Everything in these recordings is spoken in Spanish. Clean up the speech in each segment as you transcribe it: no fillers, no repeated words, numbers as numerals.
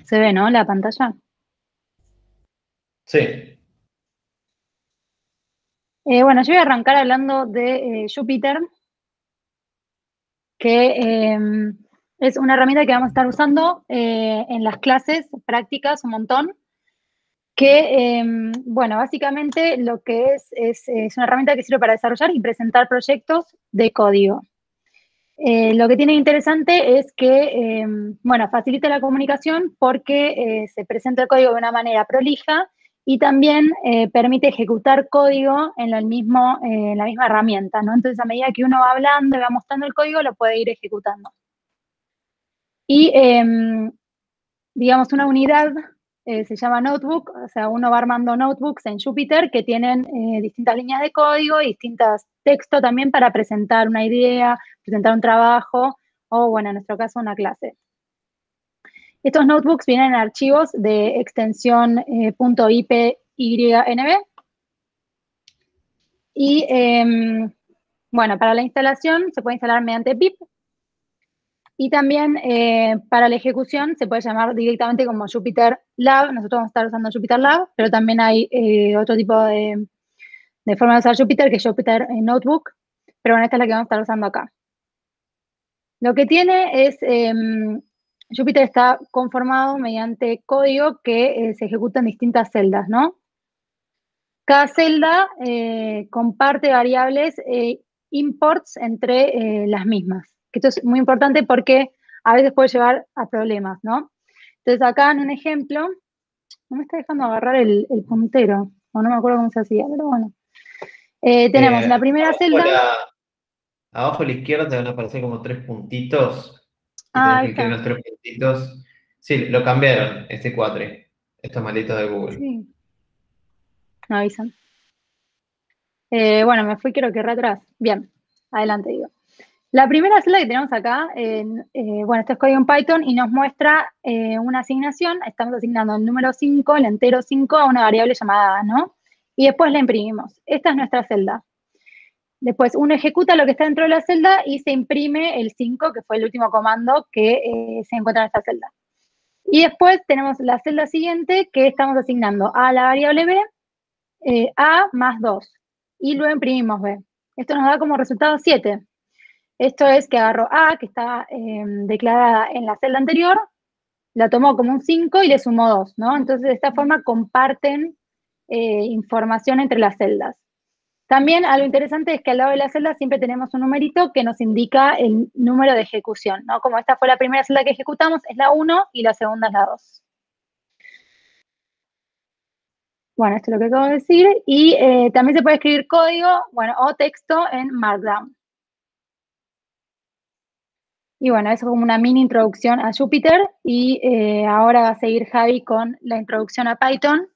Se ve, ¿no? La pantalla. Sí. Bueno, yo voy a arrancar hablando de Jupyter, que es una herramienta que vamos a estar usando en las clases prácticas un montón, que, bueno, básicamente lo que es una herramienta que sirve para desarrollar y presentar proyectos de código. Lo que tiene interesante es que, bueno, facilita la comunicación porque se presenta el código de una manera prolija y también permite ejecutar código en la misma herramienta, ¿no? Entonces, a medida que uno va hablando y va mostrando el código, lo puede ir ejecutando. Y, digamos, una unidad se llama notebook, o sea, uno va armando notebooks en Jupyter que tienen distintas líneas de código y distintos textos también para presentar una idea, presentar un trabajo o, bueno, en nuestro caso, una clase. Estos notebooks vienen en archivos de extensión .ipynb y, bueno, para la instalación se puede instalar mediante pip y también para la ejecución se puede llamar directamente como Jupyter Lab. Nosotros vamos a estar usando Jupyter Lab, pero también hay otro tipo de forma de usar Jupyter, que es Jupyter Notebook, pero bueno, esta es la que vamos a estar usando acá. Lo que tiene es, Jupyter está conformado mediante código que se ejecuta en distintas celdas, ¿no? Cada celda comparte variables imports entre las mismas. Esto es muy importante porque a veces puede llevar a problemas, ¿no? Entonces acá en un ejemplo, no me está dejando agarrar el puntero, o no me acuerdo cómo se hacía, pero bueno. Tenemos la primera celda. Abajo a la izquierda te van a aparecer como 3 puntitos. Y Ah, tenés ahí que clicar en está. los 3 puntitos. Sí, lo cambiaron, este cuadre. Estos malditos de Google. Sí, me avisan. Bueno, me fui creo que re atrás. Bien, adelante digo. La primera celda que tenemos acá, bueno, esto es código en Python y nos muestra una asignación. Estamos asignando el número 5, el entero 5, a una variable llamada A, ¿no? Y después la imprimimos. Esta es nuestra celda. Después uno ejecuta lo que está dentro de la celda y se imprime el 5, que fue el último comando que se encuentra en esta celda. Y después tenemos la celda siguiente que estamos asignando a la variable B, A más 2. Y luego imprimimos B. Esto nos da como resultado 7. Esto es que agarró A, que está declarada en la celda anterior, la tomó como un 5 y le sumó 2, ¿no? Entonces, de esta forma comparten información entre las celdas. También algo interesante es que al lado de la celda siempre tenemos un numerito que nos indica el número de ejecución, ¿no? Como esta fue la primera celda que ejecutamos, es la 1 y la segunda es la 2. Bueno, esto es lo que acabo de decir. Y también se puede escribir código, bueno, o texto en Markdown. Y bueno, eso es como una mini introducción a Jupyter. Y ahora va a seguir Javi con la introducción a Python,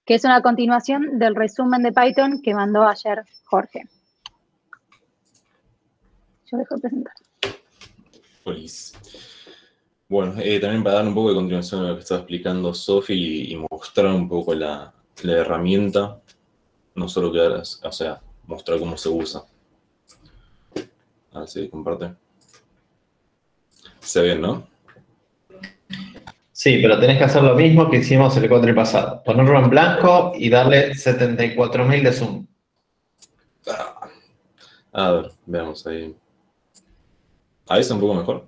que es una continuación del resumen de Python que mandó ayer Jorge. Yo dejo de presentar. Feliz. Bueno, también para dar un poco de continuación a lo que estaba explicando Sofi y mostrar un poco la herramienta, no solo que o sea, mostrar cómo se usa. A ver si comparte. Se ve bien, ¿no? Sí, pero tenés que hacer lo mismo que hicimos el cuatri pasado. Ponerlo en blanco y darle 74.000 de zoom. A ver, veamos ahí. ¿Ahí está un poco mejor?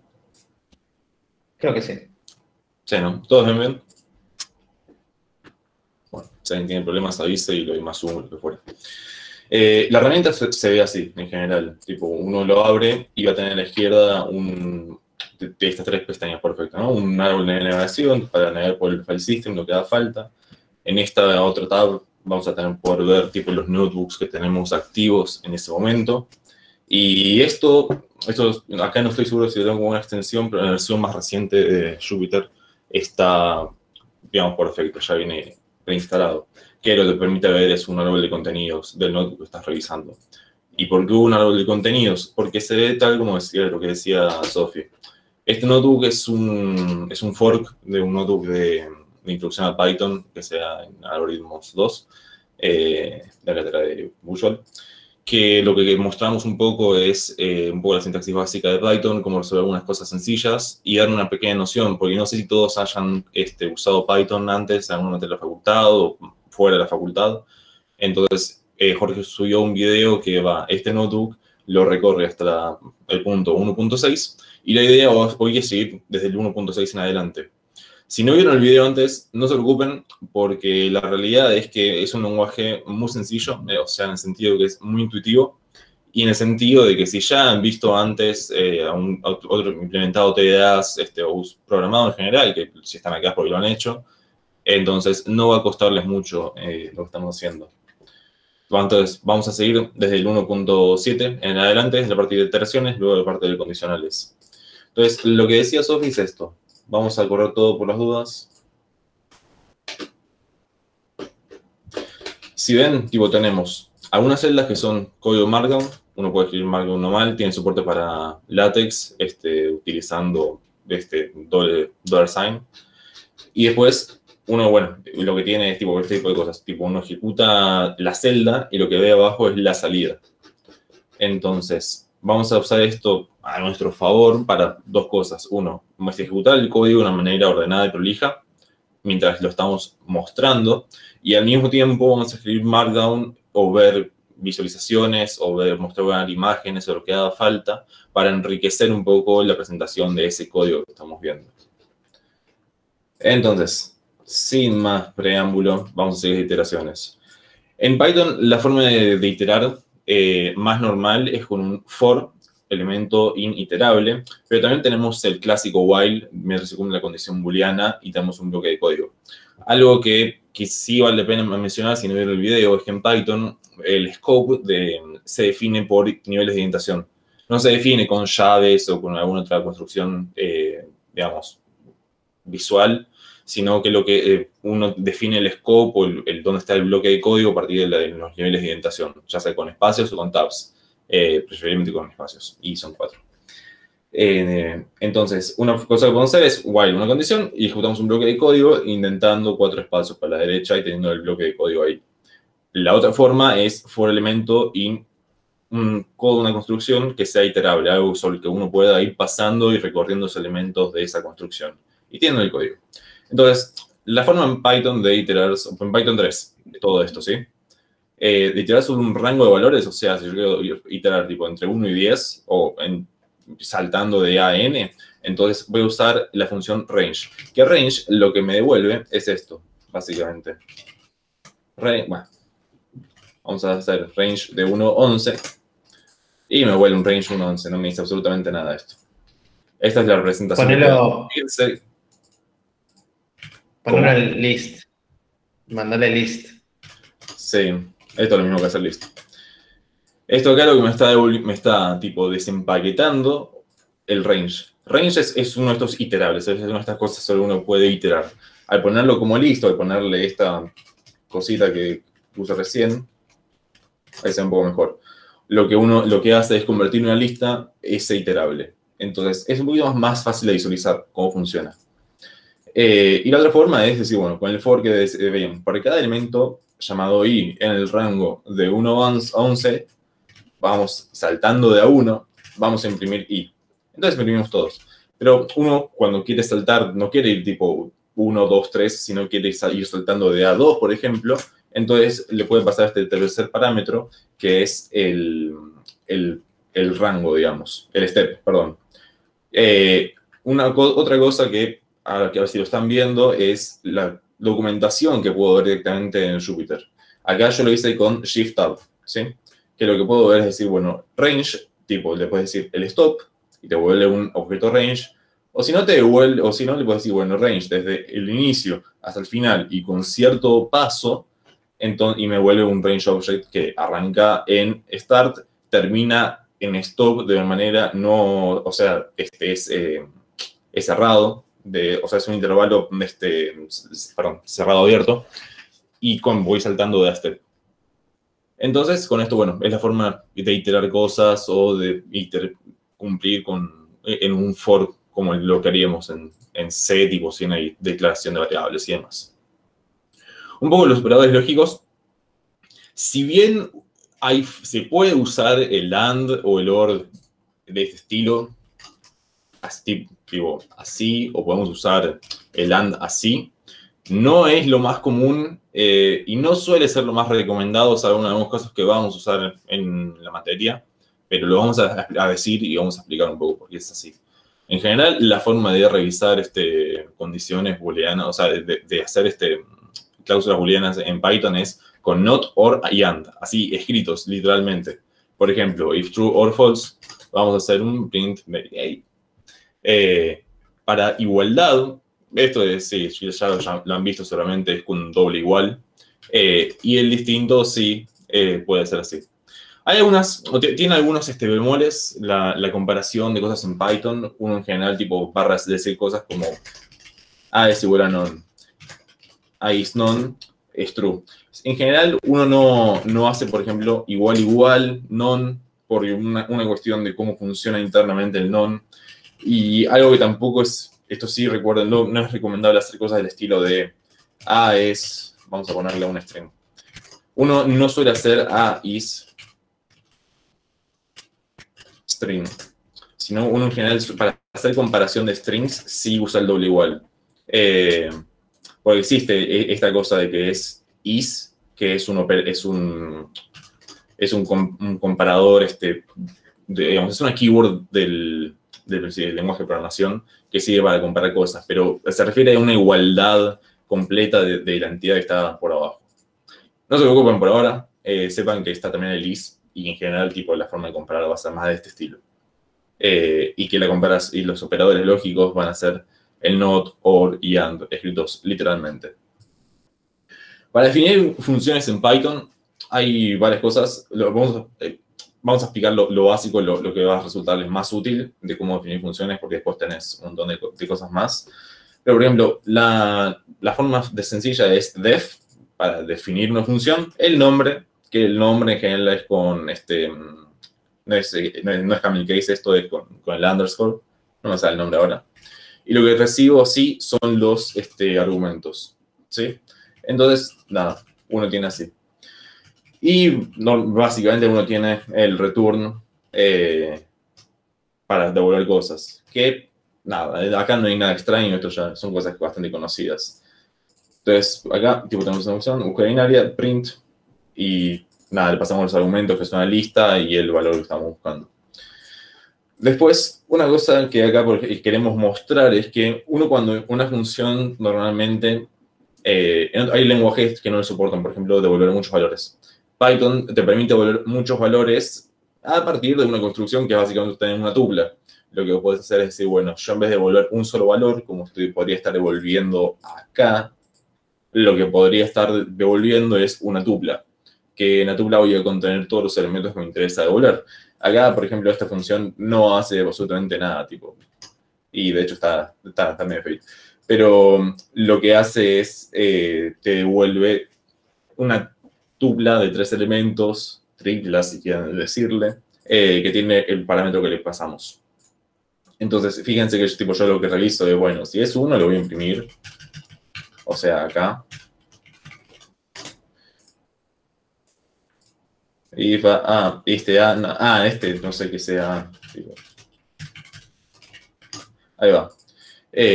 Creo que sí. Sí, ¿no? ¿Todos ven bien? Bueno, si alguien tiene problemas, avise y lo doy más zoom o lo que fuera. La herramienta se ve así, en general. Tipo, uno lo abre y va a tener a la izquierda de estas 3 pestañas, perfecto, ¿no? Un árbol de navegación para navegar por el file system, lo que haga falta. En esta otra tab vamos a poder ver tipo los notebooks que tenemos activos en ese momento. Y esto acá no estoy seguro si lo tengo como una extensión, pero en la versión más reciente de Jupyter está, digamos, por defecto, ya viene preinstalado. Que lo que permite ver es un árbol de contenidos del notebook que estás revisando. ¿Y por qué hubo un árbol de contenidos? Porque se ve tal como decía lo que decía Sophie. Este notebook es un fork de un notebook de introducción a Python, que sea en Algorithmos 2, de la letra de Visual, que lo que mostramos un poco es un poco la sintaxis básica de Python, cómo resolver algunas cosas sencillas y dar una pequeña noción, porque no sé si todos hayan usado Python antes, en alguna materia de la facultad o fuera de la facultad. Entonces, Jorge subió un video que este notebook lo recorre hasta el punto 1.6 y la idea hoy es seguir desde el 1.6 en adelante. Si no vieron el video antes, no se preocupen, porque la realidad es que es un lenguaje muy sencillo, o sea, en el sentido que es muy intuitivo, y en el sentido de que si ya han visto antes otro implementado TDAs o programado en general, que si están acá es porque lo han hecho, entonces no va a costarles mucho lo que estamos haciendo. Entonces, vamos a seguir desde el 1.7 en adelante, la parte de iteraciones, luego la parte de condicionales. Entonces, lo que decía Sofi es esto. Vamos a correr todo por las dudas. Si ven, tenemos algunas celdas que son código Markdown. Uno puede escribir Markdown normal, tiene soporte para LaTeX, utilizando $sign. Y después, uno, lo que tiene es este tipo de cosas. Uno ejecuta la celda y lo que ve abajo es la salida. Entonces, vamos a usar esto a nuestro favor para dos cosas. Uno, ejecutar el código de una manera ordenada y prolija mientras lo estamos mostrando. Y al mismo tiempo vamos a escribir Markdown o ver visualizaciones o mostrar imágenes o lo que haga falta para enriquecer un poco la presentación de ese código que estamos viendo. Entonces, sin más preámbulo, vamos a seguir iteraciones. En Python, la forma de iterar más normal es con un for, elemento initerable, pero también tenemos el clásico while, mientras se cumple la condición booleana, y tenemos un bloque de código. Algo que sí vale la pena mencionar si no vieron el video es que en Python el scope se define por niveles de indentación. No se define con llaves o con alguna otra construcción, digamos, visual, sino que lo que uno define el scope o dónde está el bloque de código a partir de los niveles de indentación, ya sea con espacios o con tabs, preferiblemente con espacios, y son 4. Entonces, una cosa que podemos hacer es while una condición y ejecutamos un bloque de código indentando 4 espacios para la derecha y teniendo el bloque de código ahí. La otra forma es for elemento in un código, una construcción que sea iterable, algo sobre el que uno pueda ir pasando y recorriendo los elementos de esa construcción y teniendo el código. Entonces, la forma en Python de iterar, en Python 3, de todo esto, ¿sí? De iterar sobre un rango de valores, o sea, si yo quiero iterar entre 1 y 10, o saltando de A a N, entonces voy a usar la función range. Que range lo que me devuelve es esto, básicamente. Bueno, vamos a hacer range de 1 a 11, y me vuelve un range 1 a 11, no me dice absolutamente nada de esto. Esta es la representación. Ponelo en list. Mandale list. Sí, esto es lo mismo que hacer list. Esto acá lo que me está desempaquetando el range. Range es uno de estos iterables, es una de estas cosas que uno puede iterar. Al ponerlo como listo, al ponerle esta cosita que puse recién, ahí se ve un poco mejor. Lo que hace es convertir una lista ese iterable. Entonces, es un poquito más fácil de visualizar cómo funciona. Y la otra forma es decir, bueno, con el for que bien, para cada elemento llamado i en el rango de 1 a 11, vamos saltando de a 1, vamos a imprimir i. Entonces imprimimos todos. Pero uno, cuando quiere saltar, no quiere ir tipo 1, 2, 3, sino quiere ir saltando de A2, por ejemplo, entonces le puede pasar este tercer parámetro, que es el rango, digamos, el step, perdón. Otra cosa que a ver si lo están viendo, es la documentación que puedo ver directamente en Jupyter. Acá yo lo hice con Shift Tab, ¿sí? Que lo que puedo ver es decir, bueno, range, le puedes decir el stop, y te vuelve un objeto range, o si no, le puedes decir, bueno, range desde el inicio hasta el final, y con cierto paso, y me vuelve un range object que arranca en start, termina en stop de manera no, o sea, es cerrado, o sea, es un intervalo cerrado abierto, y voy saltando de a step. Entonces, con esto, bueno, es la forma de iterar cosas o de cumplir en un for como lo que haríamos en C, tipo si no hay declaración de variables y demás. Un poco los operadores lógicos. Si bien se puede usar el AND o el OR de este estilo, así, tipo, así, o podemos usar el AND así. No es lo más común y no suele ser lo más recomendado, salvo en algunos casos que vamos a usar en la materia, pero lo vamos a decir y vamos a explicar un poco por qué es así. En general, la forma de revisar condiciones booleanas, o sea, de hacer cláusulas booleanas en Python es con not, or y and, así escritos, literalmente. Por ejemplo, if true or false, vamos a hacer un print variable. Para igualdad, esto es, sí, ya lo han visto seguramente, es con un doble igual. Y el distinto, sí, puede ser así. Tiene algunos bemoles la comparación de cosas en Python. Uno en general, tipo, barras de decir cosas como A es igual a none, A is none, es true. En general, uno no hace, por ejemplo, igual, none, por una cuestión de cómo funciona internamente el none. Y algo que tampoco es, esto sí, recuerden, no es recomendable hacer cosas del estilo de A es, vamos a ponerle un string. Uno no suele hacer A is string, sino uno en general, para hacer comparación de strings, sí usa el doble igual. Porque existe esta cosa de que es is, que es un comparador, digamos, es una keyword del lenguaje de programación que sirve para comparar cosas, pero se refiere a una igualdad completa de la entidad que está por abajo. No se preocupen por ahora, sepan que está también el is, y en general, tipo, la forma de comparar va a ser más de este estilo. Y que y los operadores lógicos van a ser el not, or y and, escritos literalmente. Para definir funciones en Python hay varias cosas. Vamos a explicar lo básico, lo que va a resultarles más útil de cómo definir funciones, porque después tenés un montón de cosas más. Pero, por ejemplo, la forma sencilla es def, para definir una función, el nombre, que el nombre en general es con no es camel case, esto es con el underscore, no me sale el nombre ahora. Y lo que recibo, sí, son los argumentos, ¿sí? Entonces, nada, uno tiene así. Y básicamente uno tiene el return para devolver cosas. Que, nada, acá no hay nada extraño, esto ya son cosas bastante conocidas. Entonces, acá tipo, tenemos una función, búsqueda binaria, print, y nada, le pasamos los argumentos, que es una lista, y el valor que estamos buscando. Después, una cosa que acá queremos mostrar es que cuando una función normalmente, hay lenguajes que no lo soportan, por ejemplo, devolver muchos valores. Python te permite devolver muchos valores a partir de una construcción que es básicamente tener una tupla. Lo que puedes hacer es decir, bueno, yo en vez de devolver un solo valor, como podría estar devolviendo acá, lo que podría estar devolviendo es una tupla, que en la tupla voy a contener todos los elementos que me interesa devolver. Acá, por ejemplo, esta función no hace absolutamente nada, tipo, y de hecho está medio feo. Pero lo que hace es, te devuelve una tupla de 3 elementos, tripla, si quieren decirle, que tiene el parámetro que le pasamos. Entonces, fíjense que yo lo que reviso es, bueno, si es 1, lo voy a imprimir. O sea, acá. If no sé qué sea. Ahí va.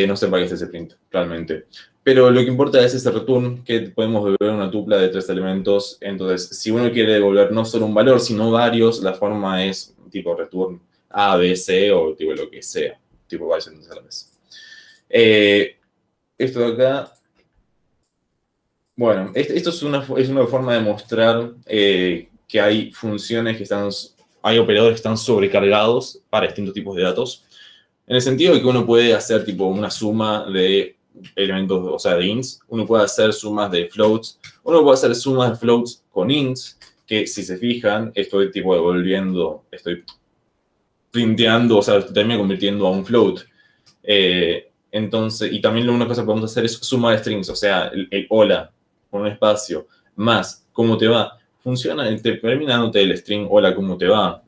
No sé para qué es ese print, realmente. Pero lo que importa es ese return, que podemos devolver una tupla de 3 elementos. Entonces, si uno quiere devolver no solo un valor, sino varios, la forma es tipo return A, B, C o tipo lo que sea. Tipo varios entonces a la vez. Esto de acá. Bueno, esto es una forma de mostrar que hay funciones hay operadores que están sobrecargados para distintos tipos de datos. En el sentido de que uno puede hacer tipo una suma de elementos, o sea, de ints. Uno puede hacer sumas de floats. Uno puede hacer sumas de floats con ints, que si se fijan, estoy tipo devolviendo, estoy printeando, o sea, termina convirtiendo a un float. Entonces, y también una cosa que podemos hacer es suma de strings, o sea, el hola, con un espacio, más cómo te va. Funciona, termina dándote el string hola, cómo te va.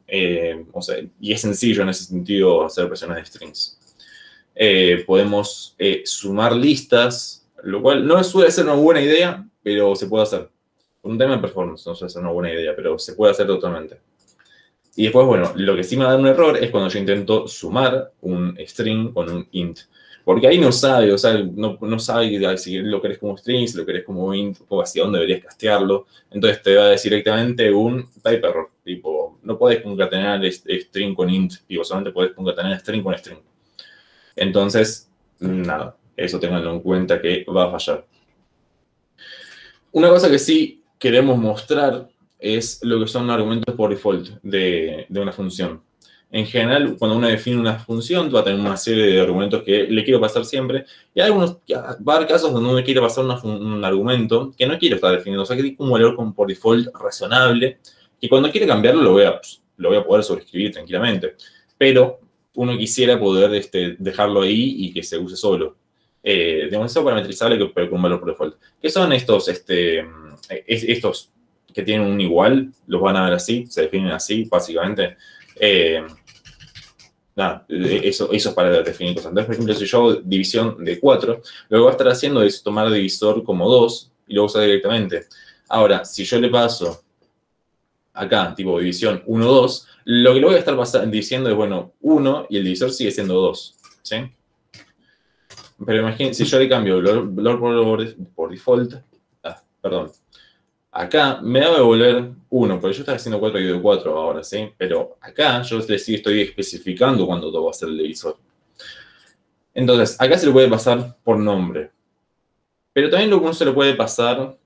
O sea, y es sencillo en ese sentido hacer operaciones de strings. Podemos sumar listas, lo cual no suele ser una buena idea, pero se puede hacer. Por un tema de performance, no sé, es una buena idea, pero se puede hacer totalmente. Y después, bueno, lo que sí me da un error es cuando yo intento sumar un string con un int. Porque ahí no sabe, o sea, no sabe si lo querés como string, si lo querés como int, o hacia dónde deberías castearlo. Entonces te va a decir directamente un type error. Tipo, no podés concatenar string con int, tipo, solamente podés concatenar string con string. Entonces, nada, eso ténganlo en cuenta que va a fallar. Una cosa que sí queremos mostrar es lo que son argumentos por default de una función. En general, cuando uno define una función, va a tener una serie de argumentos que le quiero pasar siempre. Y va a haber casos donde uno quiere pasar un argumento que no quiero estar definiendo. O sea, que tiene un valor por default razonable. Y cuando quiere cambiarlo, lo voy a poder sobreescribir tranquilamente. Pero uno quisiera poder dejarlo ahí y que se use solo. Digamos, eso parametrizable, pero con un valor por default. ¿Qué son estos que tienen un igual? Los van a ver así, se definen así, básicamente. Nada, eso es para definir cosas. Entonces, por ejemplo, si yo hago división de 4, lo que voy a estar haciendo es tomar divisor como 2 y lo usar directamente. Ahora, si yo le paso acá, tipo división 1, 2, lo que le voy a estar diciendo es, bueno, 1 y el divisor sigue siendo 2, ¿sí? Pero imagínense, si yo le cambio el valor por default, perdón, acá me va a devolver 1, porque yo estaba haciendo 4 y de 4 ahora, ¿sí? Pero acá yo sí estoy especificando cuándo va a ser el divisor. Entonces, acá se le puede pasar por nombre. Pero también uno se lo puede pasar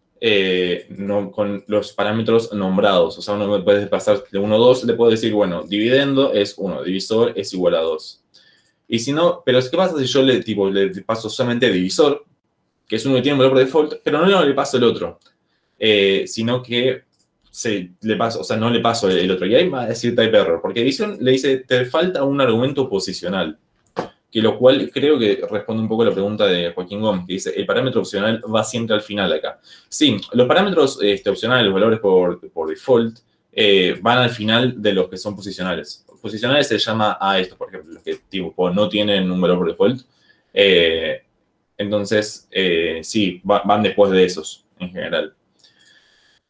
con los parámetros nombrados. O sea, uno me puede pasar de 1 a 2, le puedo decir, bueno, dividendo es 1, divisor es igual a 2. Y si no, pero ¿qué pasa si yo le paso solamente divisor, que es uno que tiene un valor por default, pero no le paso el otro? Sino que no le paso el otro. Y ahí va a decir type error, porque división le dice, te falta un argumento posicional, que lo cual creo que responde un poco a la pregunta de Joaquín Gómez, que dice, el parámetro opcional va siempre al final acá. Sí, los parámetros opcionales, los valores por default, van al final de los que son posicionales. Posicionales se llama a estos, por ejemplo, los que tipo, no tienen un valor por default. Entonces, sí, van después de esos, en general.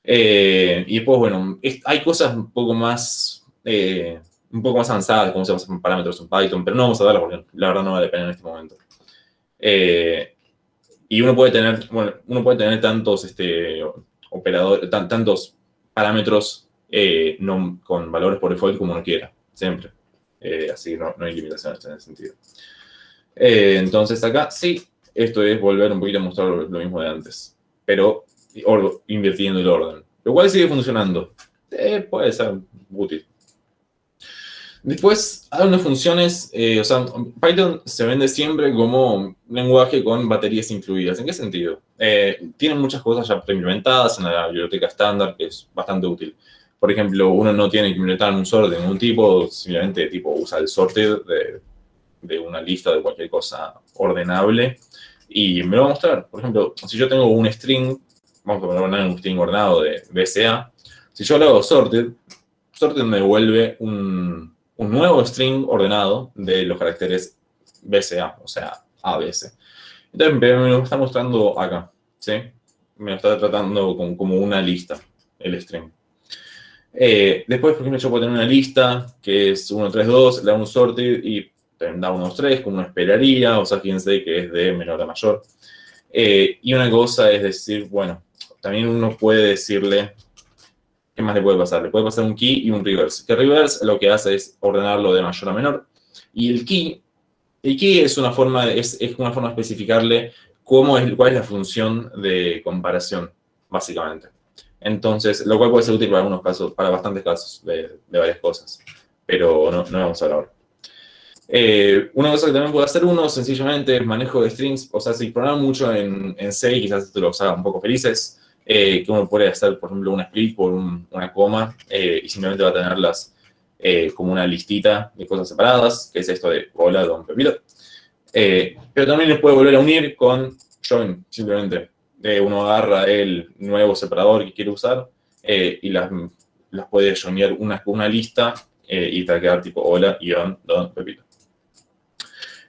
Y después, bueno, hay cosas un poco más avanzadas, como se llaman parámetros en Python, pero no vamos a darlas porque la verdad no vale la pena en este momento. Y uno puede tener tantos operadores, tantos parámetros con valores por default como uno quiera, siempre. Así que no hay limitaciones en ese sentido. Entonces acá sí, esto es volver un poquito a mostrar lo mismo de antes, pero invirtiendo el orden. Lo cual sigue funcionando. Puede ser útil. Después, hay unas funciones, o sea, Python se vende siempre como un lenguaje con baterías incluidas. ¿En qué sentido? Tiene muchas cosas ya preimplementadas en la biblioteca estándar, que es bastante útil. Por ejemplo, uno no tiene que implementar un sort de ningún tipo, simplemente tipo usa el sorted de una lista de cualquier cosa ordenable y me lo va a mostrar. Por ejemplo, si yo tengo un string, vamos a poner un string ordenado de BCA, si yo le hago sorted me devuelve un nuevo string ordenado de los caracteres BCA, o sea, ABC. Entonces me lo está mostrando acá, ¿sí? Me lo está tratando como una lista, el string. Después, por ejemplo, yo puedo tener una lista que es 1, 3, 2, le da un sorted y da 1, 2, 3, como uno esperaría, o sea, fíjense que es de menor a mayor. Y una cosa es decir, bueno, también uno puede decirle, ¿qué más le puede pasar? Le puede pasar un key y un reverse. Que reverse lo que hace es ordenarlo de mayor a menor. Y el key es una forma de especificarle cuál es la función de comparación, básicamente. Entonces, lo cual puede ser útil para algunos casos, para bastantes casos de varias cosas. Pero no vamos a hablar ahora. Una cosa que también puede hacer uno, sencillamente, es manejo de strings. O sea, si programan mucho en C, quizás esto los haga un poco felices. Que uno puede hacer, por ejemplo, una split por una coma y simplemente va a tenerlas como una listita de cosas separadas, que es esto de hola, don Pepito. Pero también les puede volver a unir con join, simplemente. Uno agarra el nuevo separador que quiere usar y las puede joinear una lista y te va a quedar tipo hola, don Pepito.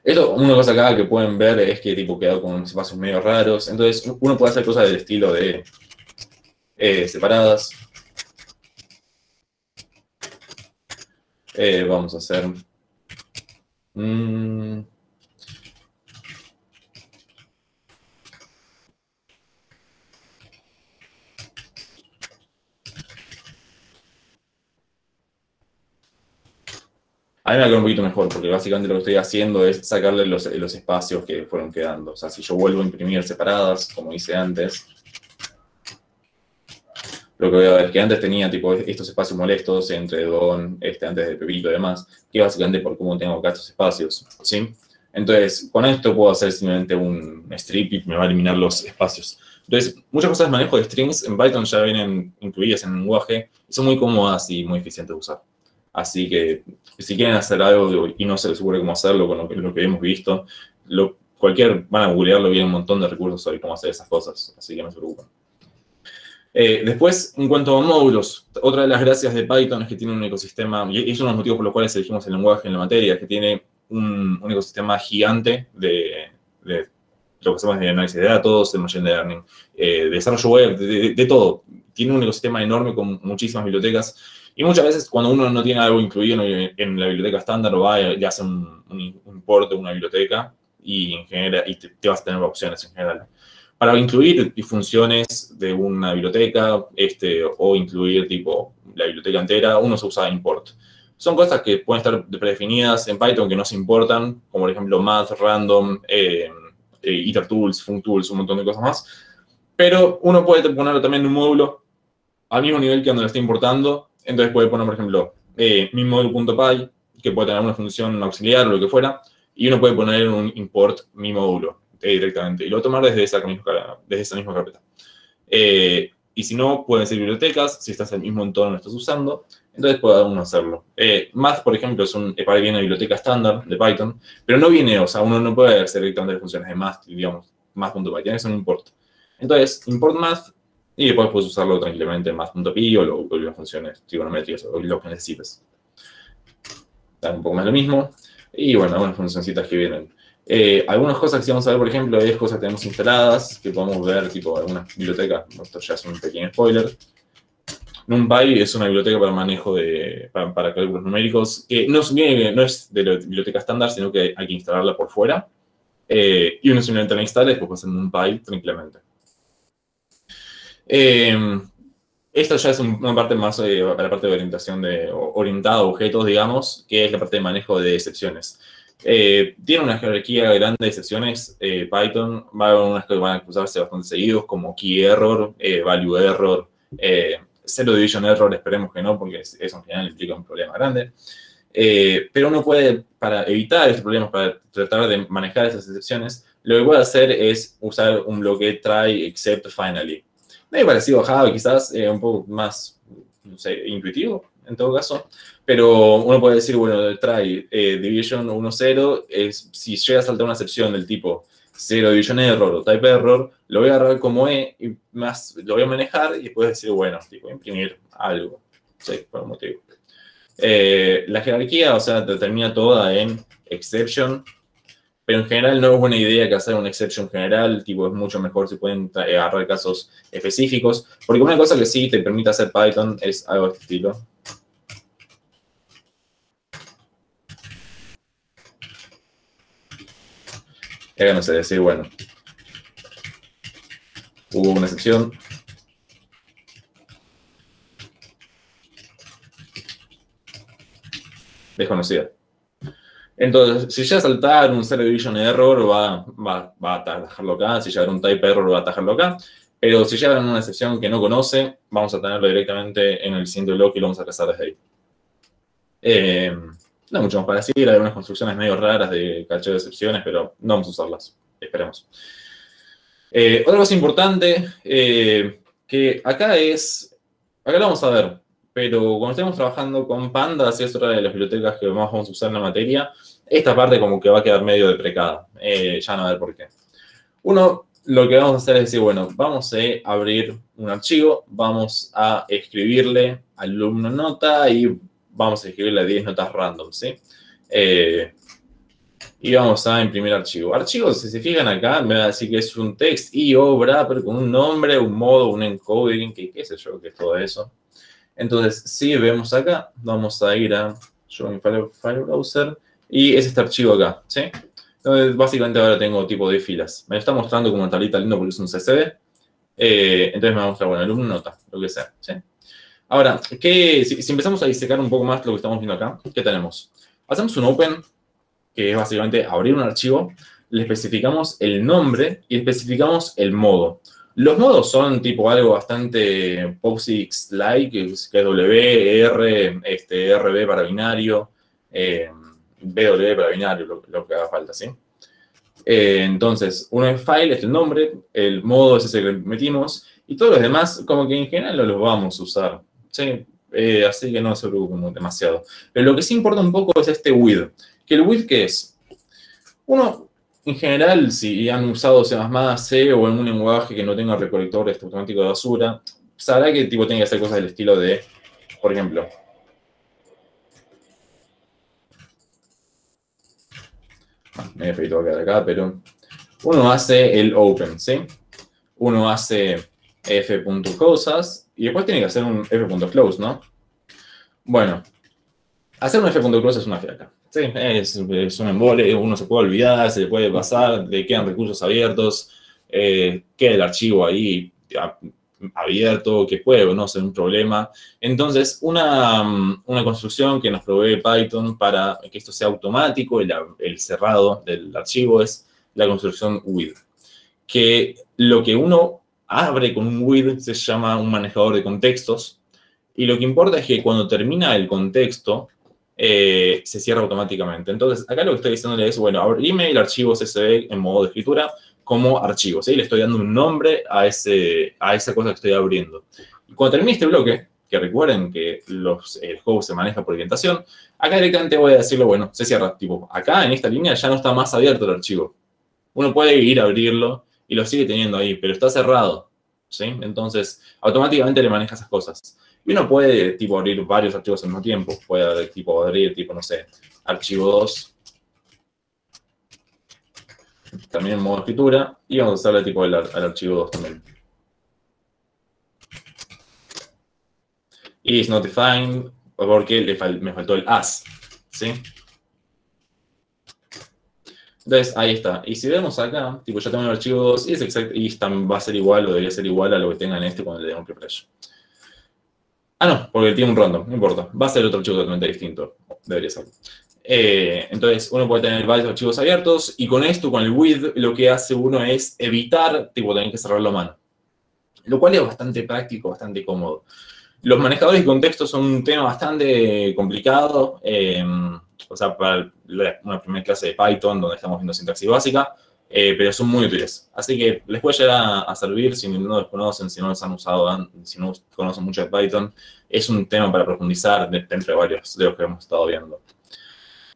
Esto, una cosa acá que pueden ver es que tipo queda con espacios medio raros. Entonces, uno puede hacer cosas del estilo de separadas. Vamos a hacer... A mí me queda un poquito mejor, porque básicamente lo que estoy haciendo es sacarle los espacios que fueron quedando. O sea, si yo vuelvo a imprimir separadas, como hice antes, lo que voy a ver es que antes tenía tipo estos espacios molestos entre Don, antes de Pepito y demás, que básicamente por cómo tengo acá estos espacios, ¿sí? Entonces, con esto puedo hacer simplemente un strip y me va a eliminar los espacios. Entonces, muchas cosas de manejo de strings en Python ya vienen incluidas en el lenguaje y son muy cómodas y muy eficientes de usar. Así que, si quieren hacer algo y no se les ocurre cómo hacerlo con lo que hemos visto, van a googlearlo, viene un montón de recursos sobre cómo hacer esas cosas, así que no se preocupen. Después, en cuanto a módulos, otra de las gracias de Python es que tiene un ecosistema, y es uno de los motivos por los cuales elegimos el lenguaje en la materia, que tiene un ecosistema gigante de lo que hacemos de análisis de datos, de machine learning, desarrollo web, de todo. Tiene un ecosistema enorme con muchísimas bibliotecas. Y muchas veces cuando uno no tiene algo incluido en la biblioteca estándar, o va y hace un import de una biblioteca y en general te vas a tener opciones en general. Para incluir funciones de una biblioteca o incluir tipo la biblioteca entera, uno se usa import. Son cosas que pueden estar predefinidas en Python que no se importan, como por ejemplo math, random, itertools, functools, un montón de cosas más. Pero uno puede ponerlo también en un módulo al mismo nivel que donde lo está importando. Entonces puede poner, por ejemplo, mimodule.py, que puede tener una función auxiliar o lo que fuera, y uno puede poner un import mi módulo directamente, y lo va a tomar desde esa misma carpeta. Y si no, pueden ser bibliotecas, si estás en el mismo entorno lo estás usando, entonces puede uno hacerlo. Math, por ejemplo, viene una biblioteca estándar de Python, pero no viene, o sea, uno no puede hacer directamente funciones de Math, digamos, Math.py, tiene que ser un import. Entonces, import Math, y después puedes usarlo tranquilamente en Math.py o las funciones trigonométricas o lo que necesites. Da un poco más lo mismo. Y bueno, algunas funcioncitas que vienen. Algunas cosas que sí vamos a ver, por ejemplo, es cosas que tenemos instaladas, que podemos ver, tipo algunas bibliotecas. Esto ya es un pequeño spoiler. NumPy es una biblioteca para manejo para cálculos numéricos, que no es de la biblioteca estándar, sino que hay que instalarla por fuera. Y uno simplemente la instala y después puede hacer NumPy tranquilamente. Esto ya es una parte más para la parte de orientación orientada a objetos, digamos, que es la parte de manejo de excepciones. Tiene una jerarquía grande de excepciones. Python va a haber unas que van a cruzarse bastante seguidos, como key error, value error, zero division error, esperemos que no, porque eso en general implica un problema grande. Pero uno puede, para evitar estos problemas, para tratar de manejar esas excepciones, lo que puede hacer es usar un bloque try except finally. Medio parecido a Java, quizás un poco más, no sé, intuitivo, en todo caso. Pero uno puede decir, bueno, try division 1-0, si llega a saltar una excepción del tipo 0 division error o type error, lo voy a agarrar como E, y más lo voy a manejar y después decir, bueno, tipo, imprimir algo, sí, por un motivo. La jerarquía, o sea, determina toda en exception, pero en general no es buena idea que hacer una exception general, tipo, es mucho mejor si pueden agarrar casos específicos, porque una cosa que sí te permite hacer Python es algo de este estilo. Y acá no sé, decir, bueno, hubo una excepción. Desconocida. Entonces, si llega a saltar un zero division error, va a atajarlo acá. Si llega a un type error, va a atajarlo acá. Pero si llega a una excepción que no conoce, vamos a tenerlo directamente en el siguiente bloque y lo vamos a rezar desde ahí. No hay mucho más para decir. Hay unas construcciones medio raras de cacheo de excepciones, pero no vamos a usarlas. Esperemos. Otra cosa importante, que acá lo vamos a ver, pero cuando estemos trabajando con Pandas, y es otra de las bibliotecas que más vamos a usar en la materia, esta parte como que va a quedar medio deprecada. Ya no a ver por qué. Lo que vamos a hacer es decir, bueno, vamos a abrir un archivo, vamos a escribirle alumno nota y vamos a escribirle 10 notas random, ¿sí? Y vamos a imprimir archivo. Archivo, si se fijan acá, me va a decir que es un text IO wrapper con un nombre, un modo, un encoding, que qué sé yo, que es todo eso. Entonces, si vemos acá, vamos a ir a Showing File Browser y es este archivo acá, ¿sí? Entonces, básicamente ahora tengo tipo de filas. Me lo está mostrando como una tablita lindo porque es un CSV. Entonces me va a mostrar, bueno, alumno, nota, lo que sea, ¿sí? Ahora, si empezamos a disecar un poco más lo que estamos viendo acá, ¿qué tenemos? Hacemos un open, que es básicamente abrir un archivo, le especificamos el nombre y especificamos el modo. Los modos son tipo algo bastante POSIX-like, que es W, R, RB para binario, BW para binario, lo que haga falta, ¿sí? Entonces, uno es file, es el nombre, el modo es ese que metimos, y todos los demás, como que en general no los vamos a usar, ¿sí? Así que no se preocupen demasiado. Pero lo que sí importa un poco es este with. ¿Que el with qué es? Uno, en general, si han usado C++, C o en un lenguaje que no tenga recolector automático de basura, sabrá que tipo tiene que hacer cosas del estilo de, por ejemplo, me he feito acá, pero uno hace el open, ¿sí? Uno hace f.cosas y después tiene que hacer un f.close, ¿no? Bueno, hacer un f.close es una fiaca. Sí, es un embole, uno se puede olvidar, se le puede pasar, le quedan recursos abiertos, queda el archivo ahí abierto, que puede o no ser un problema. Entonces, una construcción que nos provee Python para que esto sea automático, el cerrado del archivo, es la construcción with. Que lo que uno abre con un with se llama un manejador de contextos, y lo que importa es que cuando termina el contexto, se cierra automáticamente. Entonces, acá lo que estoy diciéndole es, bueno, abrime el archivo CSV en modo de escritura como archivo, ¿sí? Le estoy dando un nombre a esa cosa que estoy abriendo. Y cuando termine este bloque, que recuerden que el host se maneja por orientación, acá directamente voy a decirle, bueno, se cierra. Tipo, acá en esta línea ya no está más abierto el archivo. Uno puede ir a abrirlo y lo sigue teniendo ahí, pero está cerrado, ¿sí? Entonces, automáticamente le maneja esas cosas. Y uno puede, tipo, abrir varios archivos al mismo tiempo. Puede, tipo, abrir, tipo, no sé, archivo 2. También en modo escritura. Y vamos a hacerle, tipo, al archivo 2 también. Is not defined, porque me faltó el as, ¿sí? Entonces, ahí está. Y si vemos acá, tipo, ya tengo el archivo 2 y es exacto, y va a ser igual o debería ser igual a lo que tenga en este cuando le demos refresh. Ah, no, porque tiene un random, no importa. Va a ser otro archivo totalmente distinto. Debería ser. Entonces, uno puede tener varios archivos abiertos y con esto, con el with, lo que hace uno es evitar, tipo, tener que cerrarlo a mano. Lo cual es bastante práctico, bastante cómodo. Los manejadores de contexto son un tema bastante complicado. O sea, para una primera clase de Python, donde estamos viendo sintaxis básica, pero son muy útiles. Así que les puede llegar a servir si no los conocen, si no los han usado, si no conocen mucho de Python. Es un tema para profundizar entre varios de los que hemos estado viendo.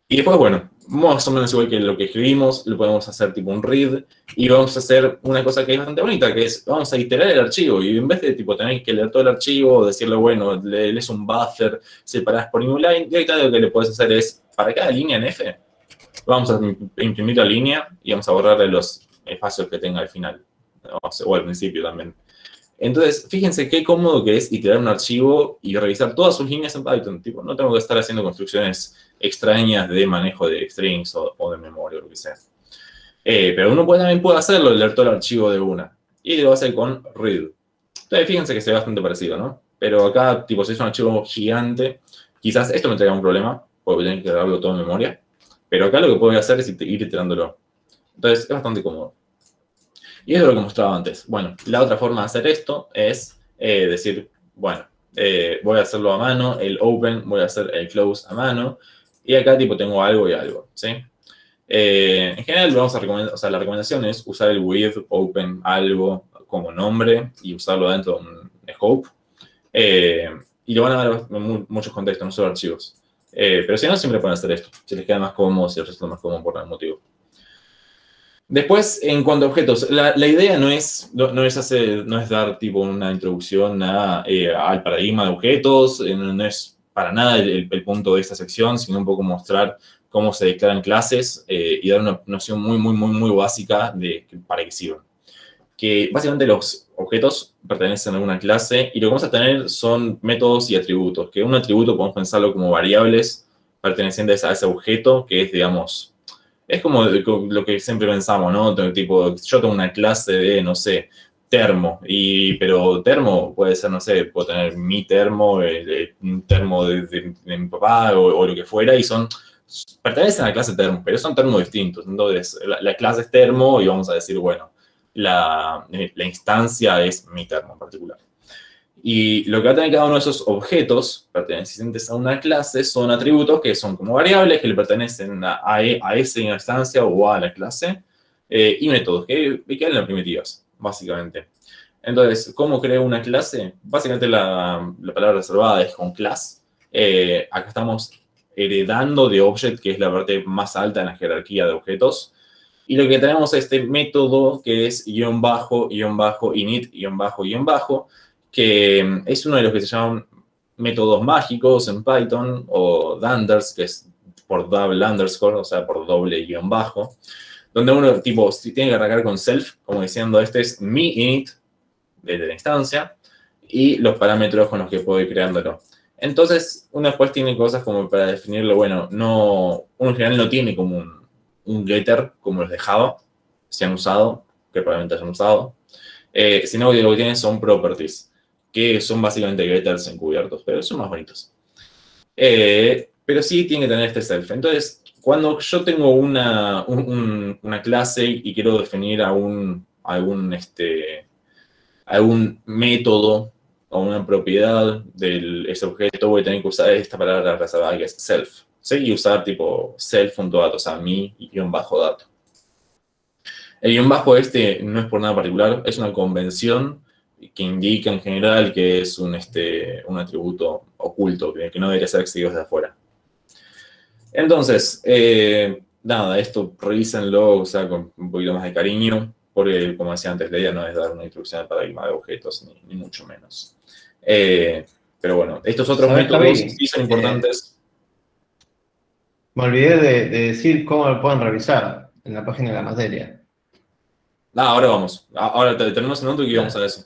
Y después, bueno, más o menos igual que lo que escribimos, lo podemos hacer tipo un read y vamos a hacer una cosa que es bastante bonita, que es, vamos a iterar el archivo y en vez de tipo tener que leer todo el archivo, decirle, bueno, lees un buffer, separás por new line, directamente lo que le puedes hacer es, para cada línea en F, vamos a imprimir la línea y vamos a borrarle los espacios que tenga al final, o al principio también. Entonces, fíjense qué cómodo que es iterar un archivo y revisar todas sus líneas en Python. Tipo, no tengo que estar haciendo construcciones extrañas de manejo de strings o de memoria o lo que sea. Pero uno también puede hacerlo, leer todo el archivo de una. Y lo hace con read. Entonces, fíjense que se ve bastante parecido, ¿no? Pero acá, tipo, si es un archivo gigante, quizás esto me traiga un problema, porque tengo que darlo todo en memoria. Pero acá lo que puedo hacer es ir iterándolo. Entonces, es bastante cómodo. Y eso es lo que mostraba antes. Bueno, la otra forma de hacer esto es decir, bueno, voy a hacerlo a mano, el open, voy a hacer el close a mano, y acá tipo tengo algo y algo, ¿sí? En general vamos a recomendar, o sea, la recomendación es usar el with, open, algo como nombre y usarlo dentro de un scope. Y lo van a ver en muchos contextos, no solo archivos. Pero si no, siempre pueden hacer esto. Si les queda más cómodo, si les resulta más cómodo por algún motivo. Después, en cuanto a objetos, la idea no es dar tipo una introducción al paradigma de objetos, no es para nada el punto de esta sección, sino un poco mostrar cómo se declaran clases y dar una noción muy básica de para qué sirven. Que básicamente los objetos pertenecen a una clase y lo que vamos a tener son métodos y atributos. Que un atributo podemos pensarlo como variables pertenecientes a ese objeto, que es, digamos, es como lo que siempre pensamos, ¿no? Tipo, yo tengo una clase de, no sé, termo, pero termo puede ser, no sé, puedo tener mi termo, un termo de mi papá o lo que fuera, y pertenecen a la clase termo, pero son termos distintos. Entonces, la clase es termo y vamos a decir, bueno, la instancia es mi termo en particular. Y lo que va a tener cada uno de esos objetos pertenecientes a una clase son atributos que son como variables que le pertenecen a esa instancia o a la clase, y métodos que quedan primitivas, básicamente. Entonces, ¿cómo creo una clase? Básicamente la palabra reservada es con class. Acá estamos heredando de object, que es la parte más alta en la jerarquía de objetos. Y lo que tenemos es este método que es guión bajo, init, guión bajo, que es uno de los que se llaman métodos mágicos en Python, o danders, que es por double underscore, o sea, por doble guión bajo, donde uno, tipo, tiene que arrancar con self, como diciendo, este es mi init de la instancia, y los parámetros con los que puedo ir creándolo. Entonces, uno después tiene cosas como para definirlo, bueno, uno en general no tiene como un getter, como los de Java, se han usado, que probablemente hayan usado, sino que lo que tienen son properties, que son básicamente getters encubiertos, pero son más bonitos. Pero sí tiene que tener este self. Entonces, cuando yo tengo una clase y quiero definir algún método o una propiedad de ese objeto, voy a tener que usar esta palabra reservada que es self. ¿Sí? Y usar tipo self.dato, o sea, mi y guión bajo dato. El guión bajo no es por nada particular, es una convención que indica en general que es un atributo oculto, que no debería ser accedido desde afuera. Entonces, nada, esto revísenlo, o sea, con un poquito más de cariño, porque, como decía antes, la idea no es dar una instrucción al paradigma de objetos, ni mucho menos. Pero bueno, estos otros métodos sí son importantes. Me olvidé de decir cómo lo pueden revisar en la página de la materia. Ahora vamos. Ahora tenemos un otro y vamos a eso.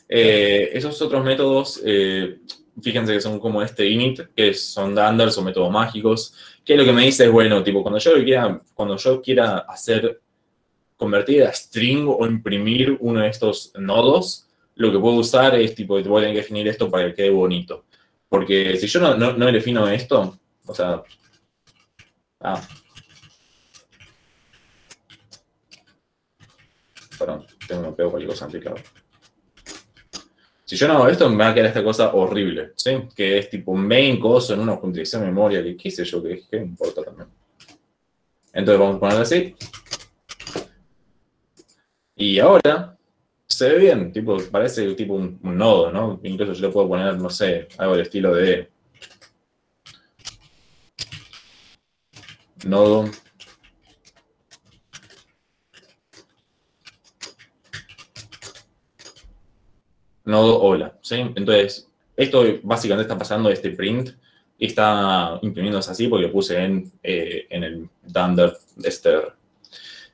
Esos otros métodos, fíjense que son como init, que son danders o métodos mágicos, que lo que me dice es, bueno, tipo, cuando yo quiera convertir a string o imprimir uno de estos nodos, lo que puedo usar es, tipo, voy a tener que definir esto para que quede bonito. Porque si yo no defino esto, o sea... Perdón, me pego cualquier cosa aplicada. Si yo no hago esto, me va a quedar esta cosa horrible, ¿sí? Que es tipo main coso en una utilización de memoria, que qué sé yo, que me importa también. Entonces vamos a ponerlo así. Y ahora se ve bien, tipo, parece tipo un nodo, ¿no? Incluso yo le puedo poner, no sé, algo del estilo de nodo. Nodo hola, ¿sí? Entonces, esto básicamente está pasando este print y está imprimiéndose así porque lo puse en el dunder str.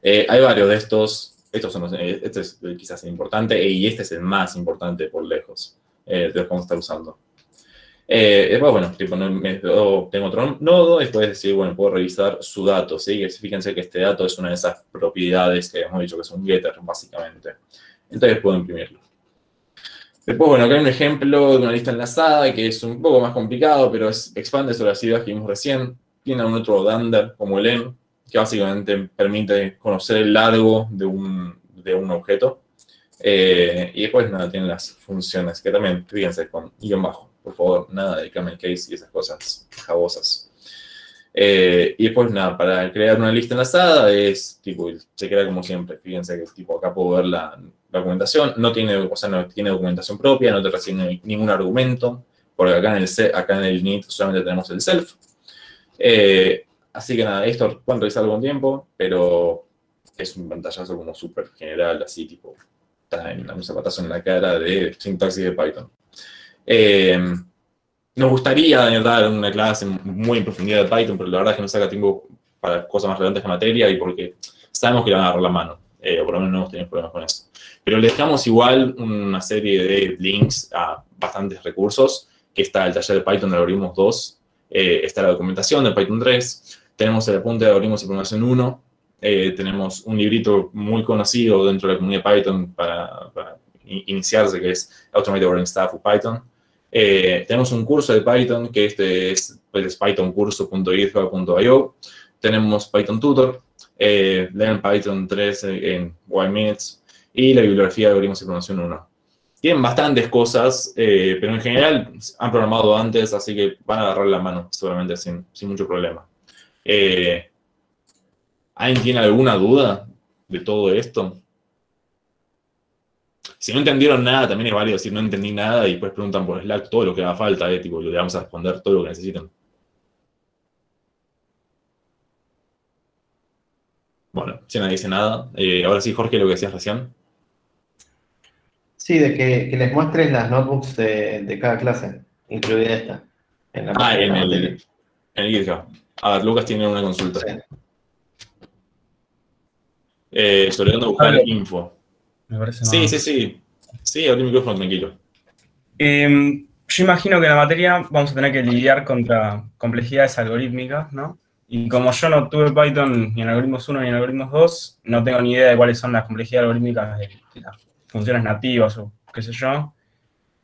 Hay varios de estos. Este es quizás importante y este es el más importante por lejos de los que vamos a estar usando. Después, bueno, tipo, tengo otro nodo, después decir, bueno, puedo revisar su dato, ¿sí? Fíjense que este dato es una de esas propiedades que hemos dicho que es un getter, básicamente. Entonces puedo imprimirlo. Después, bueno, acá hay un ejemplo de una lista enlazada que es un poco más complicado, pero expande sobre las ideas que vimos recién. Tiene un otro dunder como el en, que básicamente permite conocer el largo de un objeto. Y después, nada, tiene las funciones, que también, fíjense, con guión bajo. Por favor, nada de camel case y esas cosas jabosas. Y después, nada, para crear una lista enlazada es, tipo, se crea como siempre. Fíjense que, tipo, acá puedo ver la documentación. No tiene documentación propia, no te recibe ningún argumento, porque acá en el init solamente tenemos el self. Así que nada, esto pueden revisar algún tiempo, pero es un pantallazo como súper general, así, tipo, está un zapatazo en la cara de sintaxis de Python. Nos gustaría dar una clase muy en profundidad de Python, pero la verdad es que no saca tiempo para cosas más relevantes de materia y porque sabemos que le van a agarrar la mano. O por lo menos no hemos tenido problemas con eso. Pero le dejamos igual una serie de links a bastantes recursos, que está el taller de Python de algoritmos 2, está la documentación de Python 3, tenemos el apunte de algoritmos y programación 1, tenemos un librito muy conocido dentro de la comunidad de Python para iniciarse, que es Automated Learning Stuff with Python. Tenemos un curso de Python, que este es python-curso.github.io. Tenemos Python Tutor, Learn Python 3 en Y Minutes y la bibliografía de algoritmos y programación 1. Tienen bastantes cosas, pero en general han programado antes, así que van a agarrar la mano seguramente sin mucho problema. ¿Alguien tiene alguna duda de todo esto? Si no entendieron nada, también es válido decir no entendí nada y después preguntan por Slack todo lo que haga falta, tipo, le vamos a responder todo lo que necesiten. Bueno, si nadie dice nada. Ahora sí, Jorge, lo que decías recién. Sí, de que les muestres las notebooks de cada clase, incluida esta. En el GitHub. A ver, Lucas tiene una consulta. Sí. Sobre dónde buscar info. Me parece Sí. Sí, abrí el micrófono, tranquilo. Yo imagino que en la materia vamos a tener que lidiar contra complejidades algorítmicas, ¿no? Y como yo no tuve Python ni en algoritmos 1 ni en algoritmos 2, no tengo ni idea de cuáles son las complejidades algorítmicas de las funciones nativas o qué sé yo.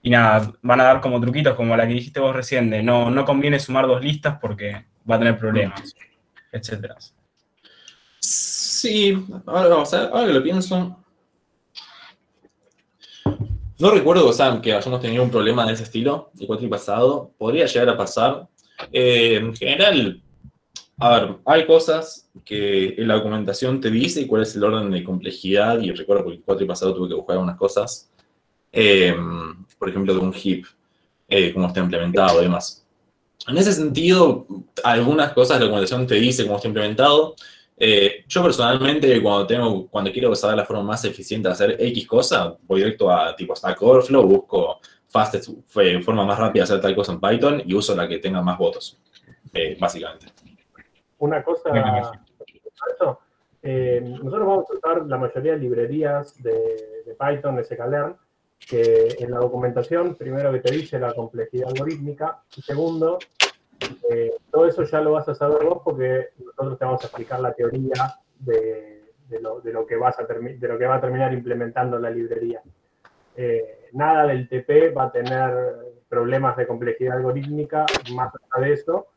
Y nada, van a dar como truquitos como la que dijiste vos recién, de no conviene sumar dos listas porque va a tener problemas, etcétera. Sí, ahora que lo pienso. No recuerdo, o sea, que hayamos tenido un problema de ese estilo el cuatri pasado. Podría llegar a pasar. En general, a ver, hay cosas que en la documentación te dice cuál es el orden de complejidad. Y recuerdo que el cuatri pasado tuve que buscar algunas cosas. Por ejemplo, de un heap, cómo está implementado y demás. En ese sentido, algunas cosas de la documentación te dice cómo está implementado. Yo personalmente, cuando quiero saber la forma más eficiente de hacer X cosa, voy directo a tipo Stack Overflow, busco forma más rápida de hacer tal cosa en Python y uso la que tenga más votos, básicamente. Una cosa, nosotros vamos a usar la mayoría de librerías de Python, sklearn, que en la documentación, primero que te dice la complejidad algorítmica, y segundo, todo eso ya lo vas a saber vos porque nosotros te vamos a explicar la teoría de lo que va a terminar implementando la librería. Nada del TP va a tener problemas de complejidad algorítmica más allá de eso,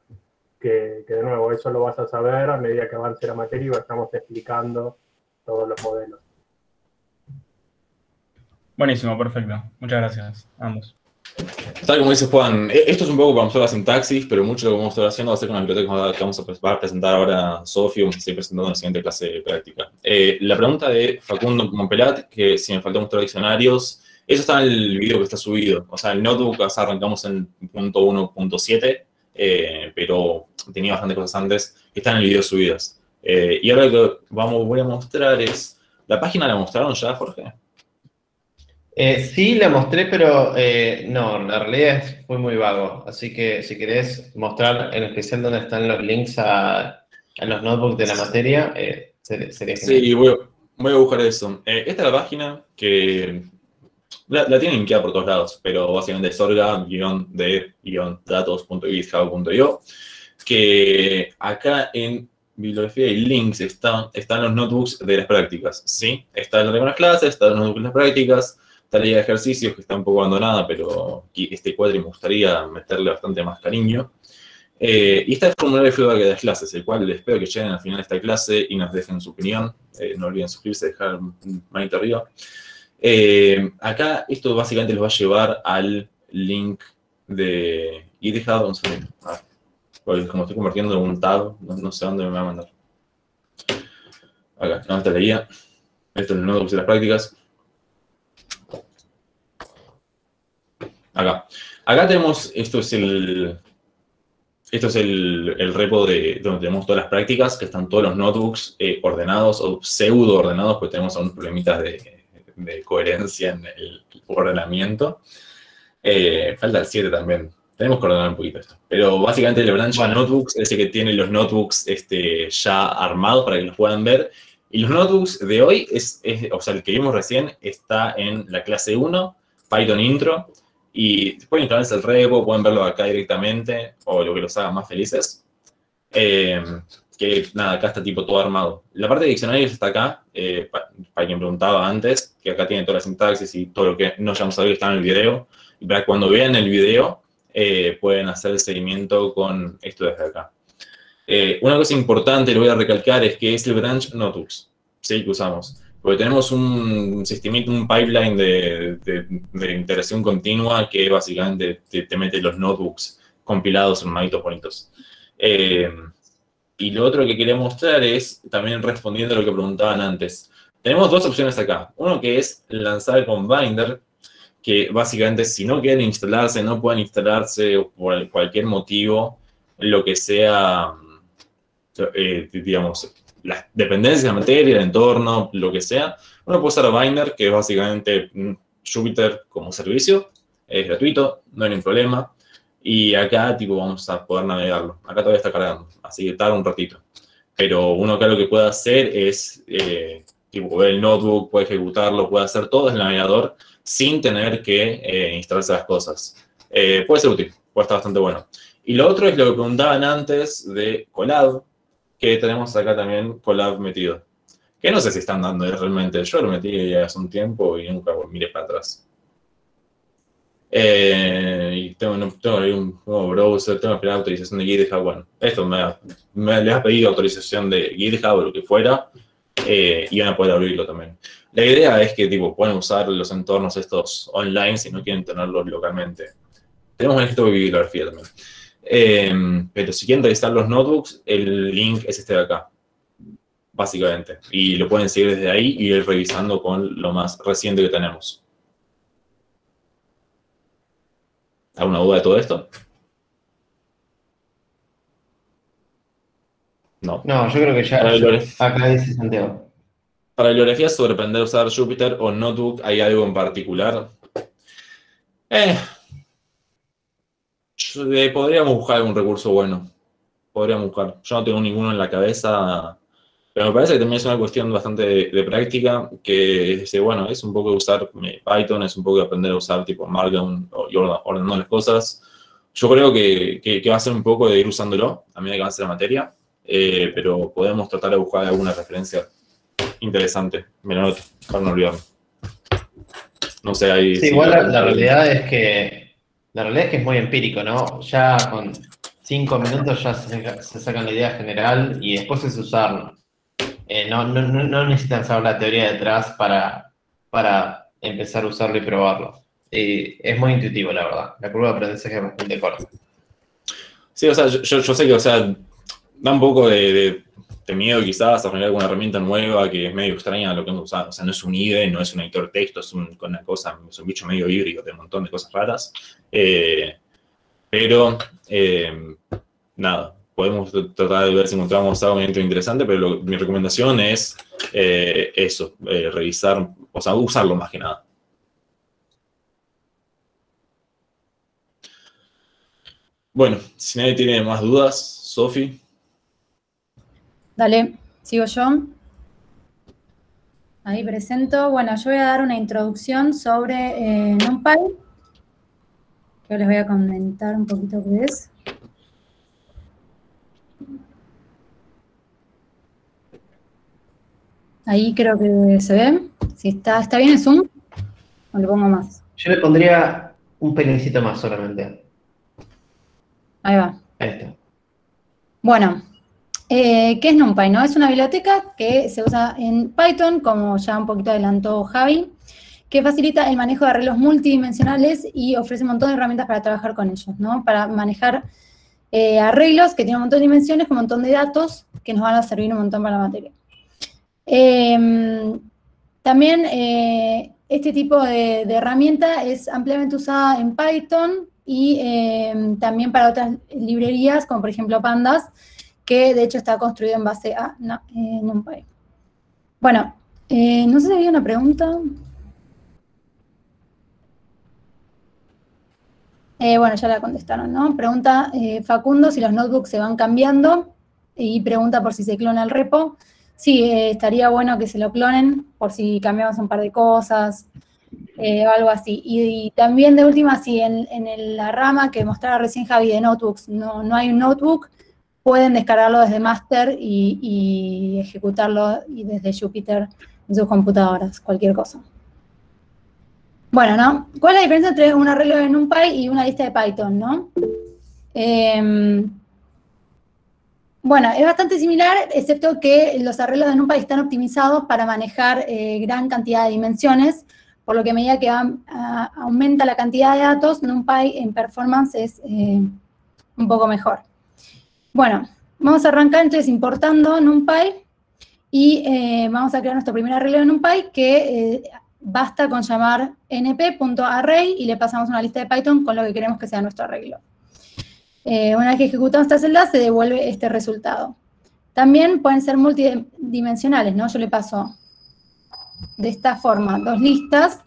que de nuevo, eso lo vas a saber a medida que avance la materia y estamos explicando todos los modelos. Buenísimo, perfecto. Muchas gracias a ambos. Tal como dice Juan, esto es un poco para mostrar la sintaxis, pero mucho de lo que vamos a estar haciendo va a ser con la biblioteca que va a presentar ahora Sofía, vamos a seguir presentando en la siguiente clase de práctica. La pregunta de Facundo Monpelat, que si me faltó mostrar diccionarios, eso está en el video que está subido. O sea, el notebook arrancamos en .1.7, pero tenía bastantes cosas antes que están en el video subidas. Y ahora lo que voy a mostrar es, ¿la página la mostraron ya, Jorge? Sí, la mostré, pero no, en realidad fue muy vago. Así que si querés mostrar en especial dónde están los links a los notebooks de la materia, sería genial. Sí, voy a buscar eso. Esta es la página que la tienen linkeada por todos lados, pero básicamente es orga-de-datos.github.io, que acá en bibliografía y links están los notebooks de las prácticas, ¿sí? Está el de las clases, están los notebooks de las prácticas, está la guía de ejercicios que está un poco abandonada, pero este cuadro me gustaría meterle bastante más cariño. Y está el formulario de feedback de las clases, el cual les espero que lleguen al final de esta clase y nos dejen su opinión. No olviden suscribirse, dejar un manito arriba. Acá esto básicamente los va a llevar al link de GitHub. Porque como estoy convirtiendo en un tab, no sé dónde me va a mandar. Acá, ¿dónde está la guía? Esto es el notebook de las prácticas. Acá tenemos, esto es el repo donde tenemos todas las prácticas, que están todos los notebooks ordenados o pseudo ordenados, porque tenemos algunos problemitas de coherencia en el ordenamiento. Falta el 7 también, Tenemos que ordenar un poquito esto. Pero básicamente el branch Bueno. notebooks es el que tiene los notebooks ya armados para que los puedan ver. Y los notebooks de hoy, o sea, el que vimos recién, está en la clase 1, Python Intro. Y pueden instalarse el repo, pueden verlo acá directamente, o lo que los haga más felices. Que nada, acá está tipo todo armado. La parte de diccionarios está acá, para quien preguntaba antes, que acá tiene toda la sintaxis y todo lo que no hayamos sabido está en el video. Y para cuando vean el video, pueden hacer el seguimiento con esto desde acá. Una cosa importante, lo voy a recalcar, es que es el branch notebooks, ¿sí? Que usamos. Porque tenemos un sistemito, un pipeline de integración continua que básicamente te mete los notebooks compilados en maitos bonitos. Y lo otro que quería mostrar es, también respondiendo a lo que preguntaban antes, tenemos dos opciones acá. Uno que es lanzar con Binder, que básicamente si no quieren instalarse, no pueden instalarse por cualquier motivo, lo que sea, digamos, las dependencias de la materia, el entorno, lo que sea, uno puede usar Binder, que es básicamente Jupyter como servicio, es gratuito, no hay ningún problema. Y acá, tipo, vamos a poder navegarlo. Acá todavía está cargando, así que tarda un ratito. Pero uno acá lo que puede hacer es, tipo, ver el notebook, puede ejecutarlo, puede hacer todo desde el navegador sin tener que instalarse las cosas. Puede ser útil, puede estar bastante bueno. Y lo otro es lo que preguntaban antes de Colab, que tenemos acá también Colab metido. Que no sé si están dando realmente. Yo lo metí ya hace un tiempo y nunca miré para atrás. Y tengo ahí un nuevo browser, tengo que esperar autorización de GitHub. Bueno, esto les ha pedido autorización de GitHub o lo que fuera, y van a poder abrirlo también. La idea es que tipo, pueden usar los entornos estos online si no quieren tenerlos localmente. Tenemos un ejemplo de bibliografía también. Pero si quieren revisar los notebooks, el link es este de acá, básicamente. Y lo pueden seguir desde ahí y ir revisando con lo más reciente que tenemos. ¿Alguna duda de todo esto? No. No, yo creo que ya acá dice Santiago. Para bibliografías sobre aprender a usar Jupyter o Notebook, ¿hay algo en particular? Podríamos buscar algún recurso bueno. Podríamos buscar. Yo no tengo ninguno en la cabeza, pero me parece que también es una cuestión bastante de práctica, que bueno, es un poco de usar Python, es un poco de aprender a usar tipo Markdown y ordenando las cosas. Yo creo que va a ser un poco de ir usándolo a medida que avance la materia, pero podemos tratar de buscar alguna referencia interesante. Me lo noto, para no olvidarme. No sé, ahí... Sí, igual la realidad es que es muy empírico, ¿no? Ya con 5 minutos ya se sacan la idea general y después es usarlo. No necesitan saber la teoría detrás para empezar a usarlo y probarlo. Es muy intuitivo, la verdad. La curva de aprendizaje es bastante corta. Sí, o sea, yo sé que, o sea, da un poco de miedo quizás a generar alguna herramienta nueva que es medio extraña a lo que hemos usado. O sea, no es un IDE, no es un editor de texto, es un bicho medio híbrido de un montón de cosas raras. Pero, nada, podemos tratar de ver si encontramos algo interesante, pero mi recomendación es eso, revisar, o sea, usarlo más que nada. Bueno, si nadie tiene más dudas, Sofi. Dale, sigo yo. Ahí presento. Bueno, yo voy a dar una introducción sobre NumPy, que les voy a comentar un poquito qué es. Ahí creo que se ve. Si está bien el zoom, o le pongo más. Yo le pondría un pelincito más solamente. Ahí va. Ahí está. Bueno, ¿qué es NumPy? ¿No? Es una biblioteca que se usa en Python, como ya un poquito adelantó Javi, que facilita el manejo de arreglos multidimensionales y ofrece un montón de herramientas para trabajar con ellos, ¿no? Para manejar arreglos que tienen un montón de dimensiones, con un montón de datos que nos van a servir un montón para la materia. También este tipo de herramienta es ampliamente usada en Python y también para otras librerías, como por ejemplo Pandas, que de hecho está construido en base a NumPy. Bueno, no sé si había una pregunta. Bueno, ya la contestaron, ¿no? Pregunta Facundo si los notebooks se van cambiando y pregunta por si se clona el repo. Sí, estaría bueno que se lo clonen por si cambiamos un par de cosas o algo así. Y también de última, si en la rama que mostraba recién Javi de notebooks no hay un notebook, pueden descargarlo desde Master y ejecutarlo y desde Jupyter en sus computadoras, cualquier cosa. Bueno, ¿no? ¿Cuál es la diferencia entre un arreglo de NumPy y una lista de Python, no? Bueno, es bastante similar, excepto que los arreglos de NumPy están optimizados para manejar gran cantidad de dimensiones, por lo que a medida que aumenta la cantidad de datos, NumPy en performance es un poco mejor. Bueno, vamos a arrancar entonces importando NumPy y vamos a crear nuestro primer arreglo de NumPy que basta con llamar np.array y le pasamos una lista de Python con lo que queremos que sea nuestro arreglo. Una vez que ejecutamos esta celda, se devuelve este resultado. También pueden ser multidimensionales, ¿no? Yo le paso de esta forma 2 listas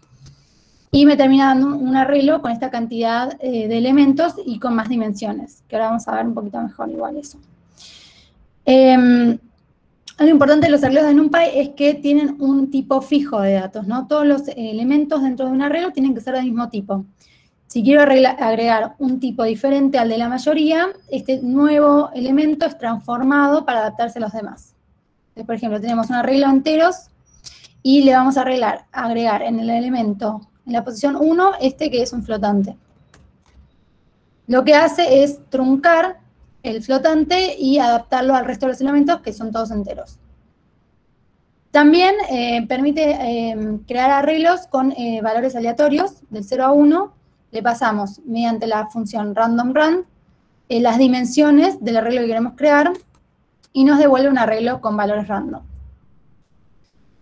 y me termina dando un arreglo con esta cantidad de elementos y con más dimensiones, que ahora vamos a ver un poquito mejor igual eso. Algo importante de los arreglos de NumPy es que tienen un tipo fijo de datos, ¿no? Todos los elementos dentro de un arreglo tienen que ser del mismo tipo. Si quiero agregar un tipo diferente al de la mayoría, este nuevo elemento es transformado para adaptarse a los demás. Entonces, por ejemplo, tenemos un arreglo de enteros y le vamos a agregar en el elemento, en la posición 1, este que es un flotante. Lo que hace es truncar el flotante y adaptarlo al resto de los elementos, que son todos enteros. También permite crear arreglos con valores aleatorios, del 0 a 1. Le pasamos, mediante la función randomRand, las dimensiones del arreglo que queremos crear y nos devuelve un arreglo con valores random.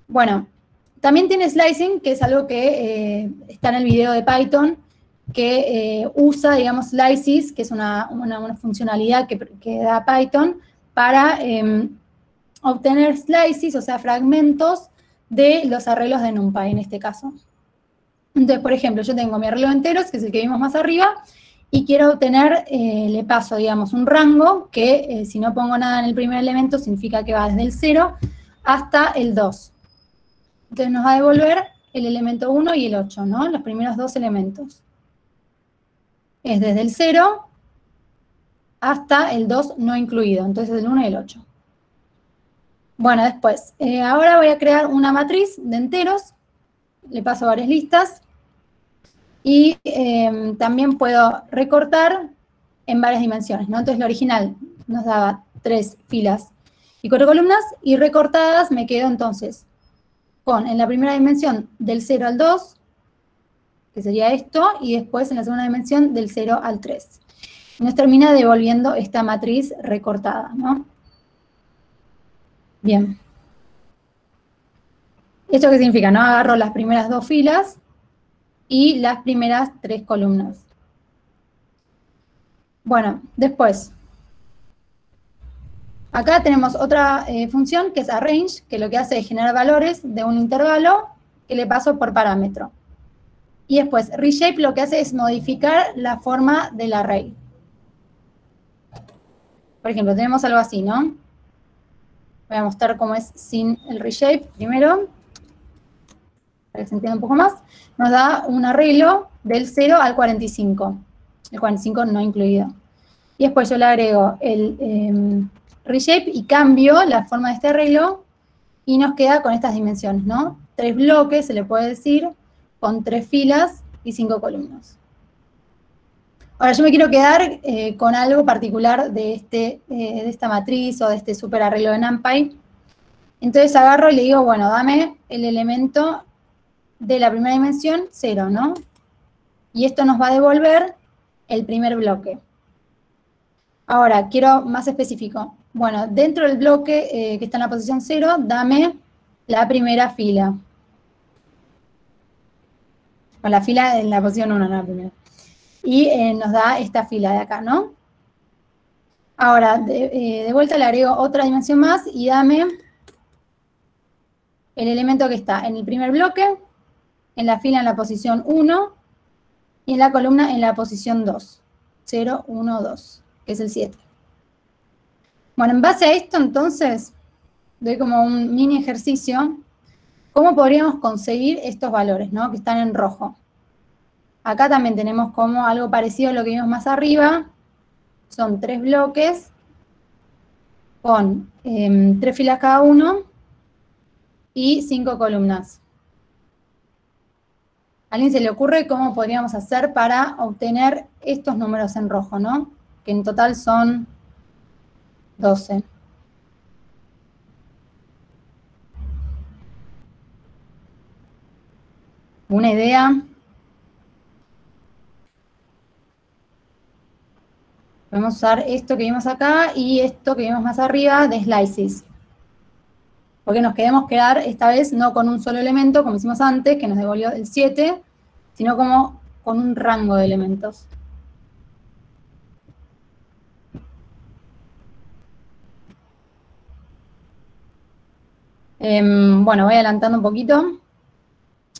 Bueno, también tiene slicing, que es algo que está en el video de Python, que usa, digamos, slices, que es una funcionalidad que da Python para obtener slices, o sea, fragmentos de los arreglos de NumPy en este caso. Entonces, por ejemplo, yo tengo mi arreglo de enteros, que es el que vimos más arriba, y quiero obtener, le paso, digamos, un rango que si no pongo nada en el primer elemento, significa que va desde el 0 hasta el 2. Entonces nos va a devolver el elemento 1 y el 8, ¿no? Los primeros 2 elementos. Es desde el 0 hasta el 2 no incluido, entonces el 1 y el 8. Bueno, después, ahora voy a crear una matriz de enteros, le paso varias listas, y también puedo recortar en varias dimensiones, ¿no? Entonces, lo original nos daba 3 filas y 4 columnas, y recortadas me quedo entonces con, en la primera dimensión, del 0 al 2, que sería esto, y después en la segunda dimensión, del 0 al 3. Y nos termina devolviendo esta matriz recortada, ¿no? Bien. ¿Esto qué significa? No agarro las primeras 2 filas y las primeras 3 columnas. Bueno, después. Acá tenemos otra función que es arrange, que lo que hace es generar valores de un intervalo que le paso por parámetro. Y después, reshape lo que hace es modificar la forma del array. Por ejemplo, tenemos algo así, ¿no? Voy a mostrar cómo es sin el reshape primero, para que se entienda un poco más. Nos da un arreglo del 0 al 45. El 45 no incluido. Y después yo le agrego el reshape y cambio la forma de este arreglo y nos queda con estas dimensiones, ¿no? 3 bloques, se le puede decir, con 3 filas y 5 columnas. Ahora yo me quiero quedar con algo particular de esta matriz o de este super arreglo de NumPy. Entonces agarro y le digo, bueno, dame el elemento de la primera dimensión, 0, ¿no? Y esto nos va a devolver el primer bloque. Ahora, quiero más específico. Bueno, dentro del bloque que está en la posición 0, dame la primera fila. O la fila en la posición 1, no la primera. Y nos da esta fila de acá, ¿no? Ahora, de vuelta le agrego otra dimensión más y dame el elemento que está en el primer bloque, en la fila en la posición 1, y en la columna en la posición 2. 0, 1, 2, que es el 7. Bueno, en base a esto, entonces, doy como un mini ejercicio. ¿Cómo podríamos conseguir estos valores, ¿no? Que están en rojo? Acá también tenemos como algo parecido a lo que vimos más arriba. Son 3 bloques con 3 filas cada uno y 5 columnas. ¿A alguien se le ocurre cómo podríamos hacer para obtener estos números en rojo, ¿no? Que en total son 12. ¿Una idea? Podemos usar esto que vimos acá y esto que vimos más arriba de slices. Porque nos queremos quedar esta vez no con un solo elemento, como hicimos antes, que nos devolvió el 7, sino como con un rango de elementos. Bueno, voy adelantando un poquito.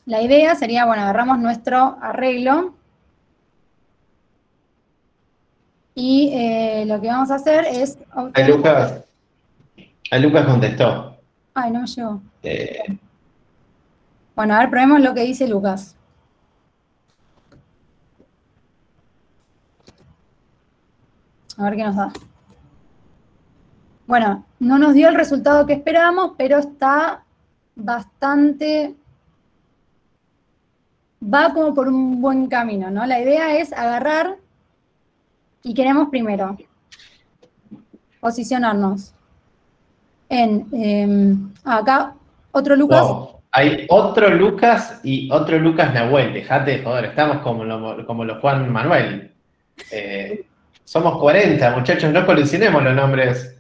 La idea sería, bueno, agarramos nuestro arreglo y lo que vamos a hacer es... Lucas contestó. Ay, no me llegó. Bueno, a ver, probemos lo que dice Lucas. A ver qué nos da. Bueno, no nos dio el resultado que esperábamos, pero está bastante... Va como por un buen camino, ¿no? La idea es agarrar y queremos primero posicionarnos en... acá, otro Lucas. Wow. Hay otro Lucas y otro Lucas Nahuel. Dejate de joder, estamos como los Juan Manuel. Somos 40, muchachos, no colisionemos los nombres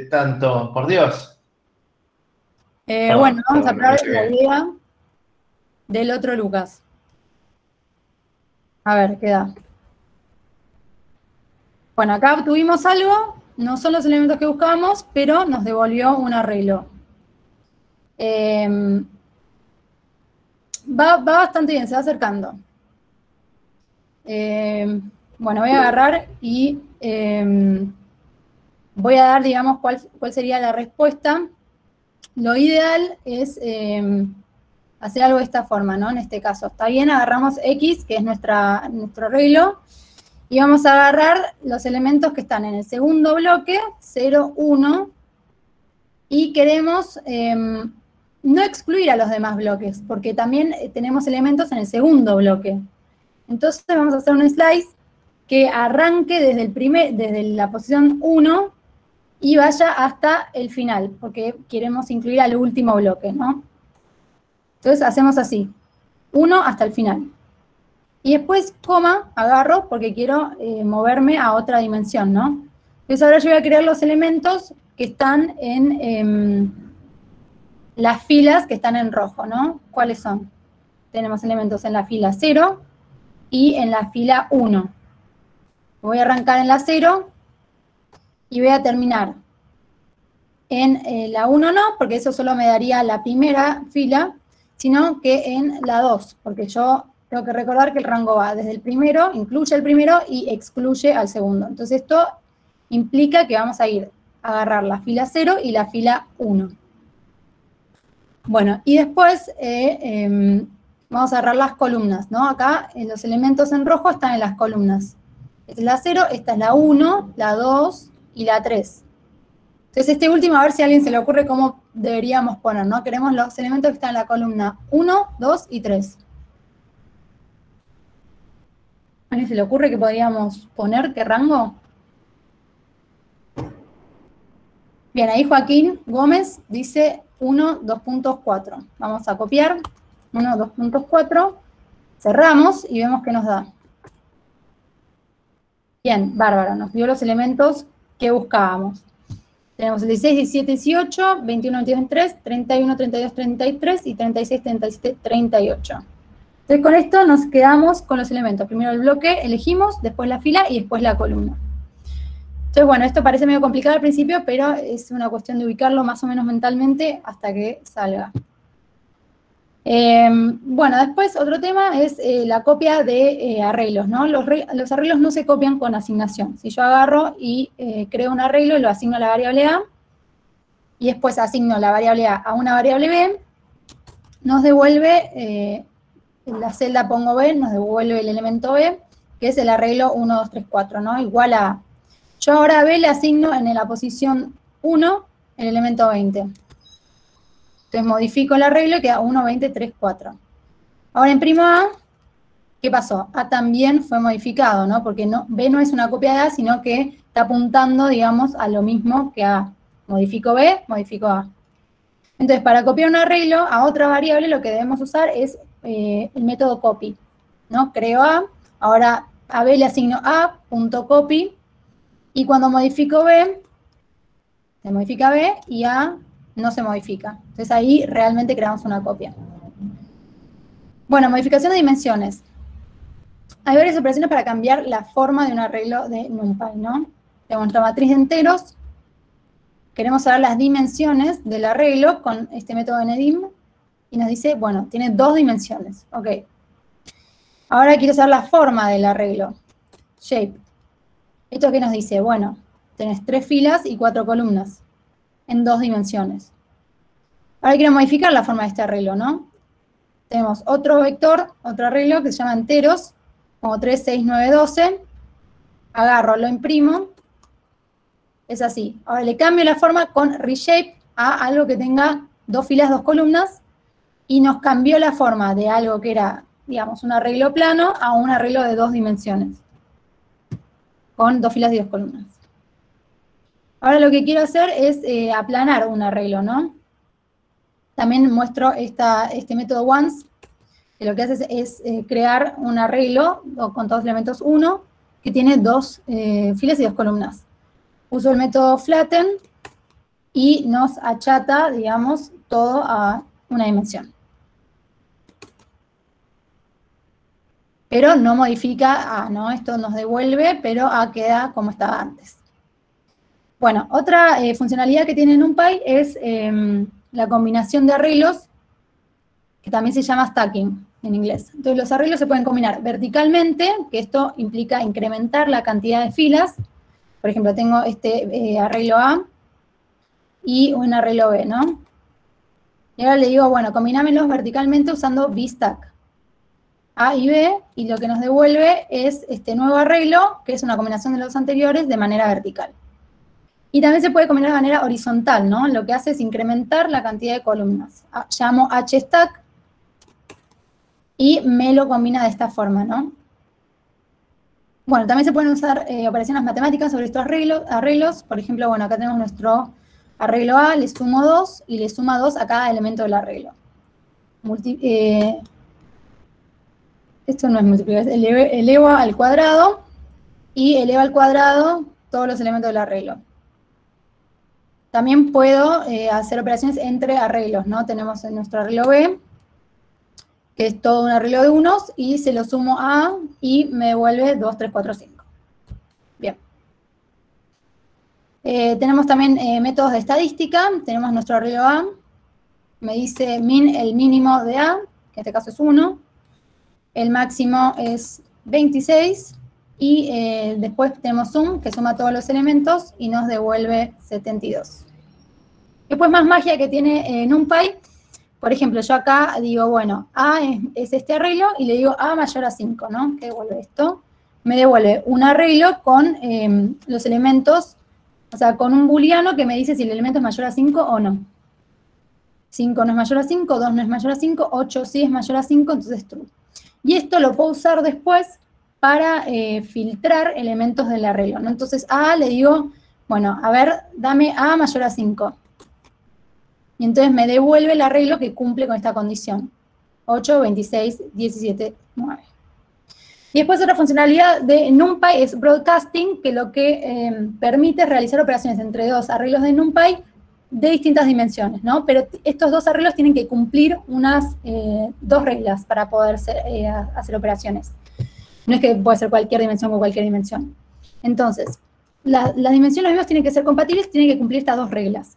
tanto, por Dios. Bueno, vamos a probar la idea del otro Lucas. A ver, ¿qué da? Bueno, acá obtuvimos algo, no son los elementos que buscábamos, pero nos devolvió un arreglo. Va bastante bien, se va acercando. Bueno, voy a agarrar y voy a dar, digamos, cuál sería la respuesta. Lo ideal es hacer algo de esta forma, ¿no? En este caso, está bien, agarramos X, que es nuestro arreglo, y vamos a agarrar los elementos que están en el segundo bloque, 0, 1, y queremos no excluir a los demás bloques, porque también tenemos elementos en el segundo bloque. Entonces vamos a hacer un slice que arranque desde la posición 1 y vaya hasta el final, porque queremos incluir al último bloque, ¿no? Entonces hacemos así, 1 hasta el final. Y después, coma, agarro, porque quiero moverme a otra dimensión, ¿no? Entonces ahora yo voy a crear los elementos que están en las filas que están en rojo, ¿no? ¿Cuáles son? Tenemos elementos en la fila 0 y en la fila 1. Voy a arrancar en la 0 y voy a terminar en la 1 no, porque eso solo me daría la primera fila, sino que en la 2, porque yo tengo que recordar que el rango va desde el primero, incluye el primero y excluye al segundo. Entonces esto implica que vamos a agarrar la fila 0 y la fila 1. Bueno, y después vamos a agarrar las columnas, ¿no? Acá los elementos en rojo están en las columnas. Esta es la 0, esta es la 1, la 2 y la 3. Entonces este último, a ver si a alguien se le ocurre cómo deberíamos poner, ¿no? Queremos los elementos que están en la columna 1, 2 y 3. ¿A alguien se le ocurre que podríamos poner qué rango? Bien, ahí Joaquín Gómez dice 1, 2.4. Vamos a copiar, 1, 2.4, cerramos y vemos qué nos da. Bien, bárbaro, nos dio los elementos que buscábamos. Tenemos el 16, 17, 18, 21, 22, 23, 31, 32, 33 y 36, 37, 38. Entonces con esto nos quedamos con los elementos. Primero el bloque, elegimos, después la fila y después la columna. Entonces bueno, esto parece medio complicado al principio, pero es una cuestión de ubicarlo más o menos mentalmente hasta que salga. Bueno, después otro tema es la copia de arreglos, ¿no? Los arreglos no se copian con asignación. Si yo agarro y creo un arreglo y lo asigno a la variable A, y después asigno la variable A una variable B, nos devuelve, en la celda pongo B, nos devuelve el elemento B, que es el arreglo 1, 2, 3, 4, ¿no? Igual a A. Yo ahora a B le asigno en la posición 1 el elemento 20. Entonces modifico el arreglo y queda 1, 20, 3, 4. Ahora imprimo A, ¿qué pasó? A también fue modificado, ¿no? Porque B no es una copia de A, sino que está apuntando, digamos, a lo mismo que A. Modifico B, modifico A. Entonces, para copiar un arreglo a otra variable, lo que debemos usar es el método copy, ¿no? Creo A, ahora a B le asigno A.copy, y cuando modifico B, se modifica B, y A no se modifica. Entonces ahí realmente creamos una copia. Bueno, modificación de dimensiones. Hay varias operaciones para cambiar la forma de un arreglo de NumPy, ¿no? Tenemos nuestra matriz de enteros. Queremos saber las dimensiones del arreglo con este método NDIM. Y nos dice, bueno, tiene 2 dimensiones. Ok. Ahora quiero saber la forma del arreglo. Shape. ¿Esto qué nos dice? Bueno, tenés 3 filas y 4 columnas en 2 dimensiones. Ahora quiero modificar la forma de este arreglo, ¿no? Tenemos otro vector, otro arreglo que se llama enteros, como 3, 6, 9, 12. Agarro, lo imprimo. Es así. Ahora le cambio la forma con reshape a algo que tenga 2 filas, 2 columnas. Y nos cambió la forma de algo que era, digamos, un arreglo plano a un arreglo de 2 dimensiones. Con 2 filas y 2 columnas. Ahora lo que quiero hacer es aplanar un arreglo, ¿no? También muestro este método once, que lo que hace es crear un arreglo con todos los elementos 1, que tiene 2 filas y 2 columnas. Uso el método flatten y nos achata, digamos, todo a una dimensión. Pero no modifica A, ¿no? Esto nos devuelve, pero A queda como estaba antes. Bueno, otra funcionalidad que tiene NumPy es la combinación de arreglos, que también se llama stacking en inglés. Entonces los arreglos se pueden combinar verticalmente, que esto implica incrementar la cantidad de filas. Por ejemplo, tengo este arreglo A y un arreglo B, ¿no? Y ahora le digo, bueno, combinámelos verticalmente usando VStack. A y B, y lo que nos devuelve es este nuevo arreglo, que es una combinación de los anteriores de manera vertical. Y también se puede combinar de manera horizontal, ¿no? Lo que hace es incrementar la cantidad de columnas. Llamo hstack y me lo combina de esta forma, ¿no? Bueno, también se pueden usar operaciones matemáticas sobre estos arreglos. Por ejemplo, bueno, acá tenemos nuestro arreglo A, le sumo 2 y le suma 2 a cada elemento del arreglo. Esto no es multiplicar, es elevo al cuadrado y eleva al cuadrado todos los elementos del arreglo. También puedo hacer operaciones entre arreglos, ¿no? Tenemos en nuestro arreglo B, que es todo un arreglo de unos, y se lo sumo a A y me devuelve 2, 3, 4, 5. Bien. Tenemos también métodos de estadística. Tenemos nuestro arreglo A, me dice el mínimo de A, que en este caso es 1. El máximo es 26. Y después tenemos sum, que suma todos los elementos y nos devuelve 72. Después más magia que tiene NumPy. Por ejemplo, yo acá digo, bueno, A es este arreglo y le digo A mayor a 5, ¿no? ¿Qué devuelve esto? Me devuelve un arreglo con los elementos, o sea, con un booleano que me dice si el elemento es mayor a 5 o no. 5 no es mayor a 5, 2 no es mayor a 5, 8 sí es mayor a 5, entonces true. Y esto lo puedo usar después para filtrar elementos del arreglo, ¿no? Entonces a le digo, bueno, a ver, dame A mayor a 5. Y entonces me devuelve el arreglo que cumple con esta condición. 8, 26, 17, 9. Y después otra funcionalidad de NumPy es broadcasting, que lo que permite es realizar operaciones entre 2 arreglos de NumPy de distintas dimensiones, ¿no? Pero estos 2 arreglos tienen que cumplir unas 2 reglas para poder hacer operaciones. No es que puede ser cualquier dimensión con cualquier dimensión. Entonces, las dimensiones mismas tienen que ser compatibles, tienen que cumplir estas 2 reglas.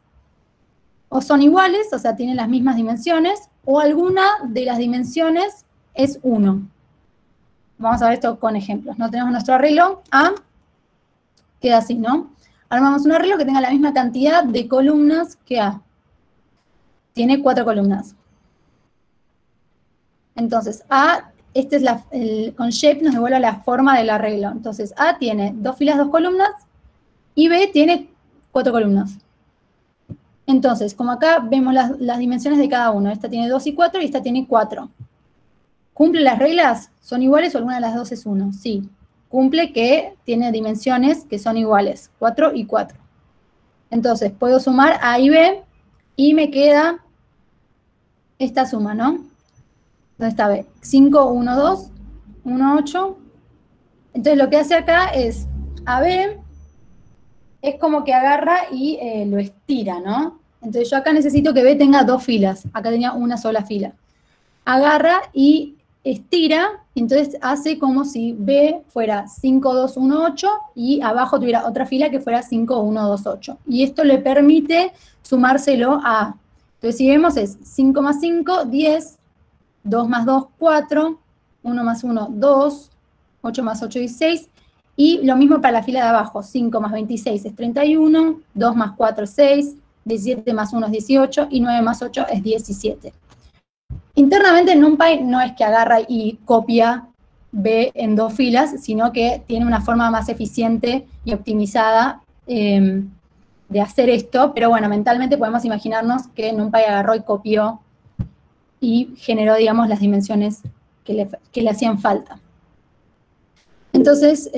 o son iguales, o sea, tienen las mismas dimensiones, o alguna de las dimensiones es 1. Vamos a ver esto con ejemplos, ¿no? Tenemos nuestro arreglo A, queda así, ¿no? Armamos un arreglo que tenga la misma cantidad de columnas que A. Tiene 4 columnas. Entonces, A, este es con shape nos devuelve la forma del arreglo. Entonces, A tiene 2 filas, 2 columnas, y B tiene 4 columnas. Entonces, como acá vemos las dimensiones de cada uno, esta tiene 2 y 4 y esta tiene 4. ¿Cumple las reglas? ¿Son iguales o alguna de las dos es 1? Sí. Cumple que tiene dimensiones que son iguales, 4 y 4. Entonces, puedo sumar A y B y me queda esta suma, ¿no? ¿Dónde está B? 5, 1, 2, 1, 8. Entonces, lo que hace acá es, AB es como que agarra y lo estira, ¿no? Entonces, yo acá necesito que B tenga 2 filas. Acá tenía una sola fila. Agarra y estira, y entonces hace como si B fuera 5, 2, 1, 8, y abajo tuviera otra fila que fuera 5, 1, 2, 8. Y esto le permite sumárselo a A. Entonces, si vemos es 5 más 5, 10, 2 más 2, 4, 1 más 1, 2, 8 más 8, 16, y lo mismo para la fila de abajo, 5 más 26 es 31, 2 más 4 es 6, 17 más 1 es 18, y 9 más 8 es 17. Internamente NumPy no es que agarra y copia B en 2 filas, sino que tiene una forma más eficiente y optimizada de hacer esto, pero bueno, mentalmente podemos imaginarnos que NumPy agarró y copió y generó, digamos, las dimensiones que le hacían falta. Entonces,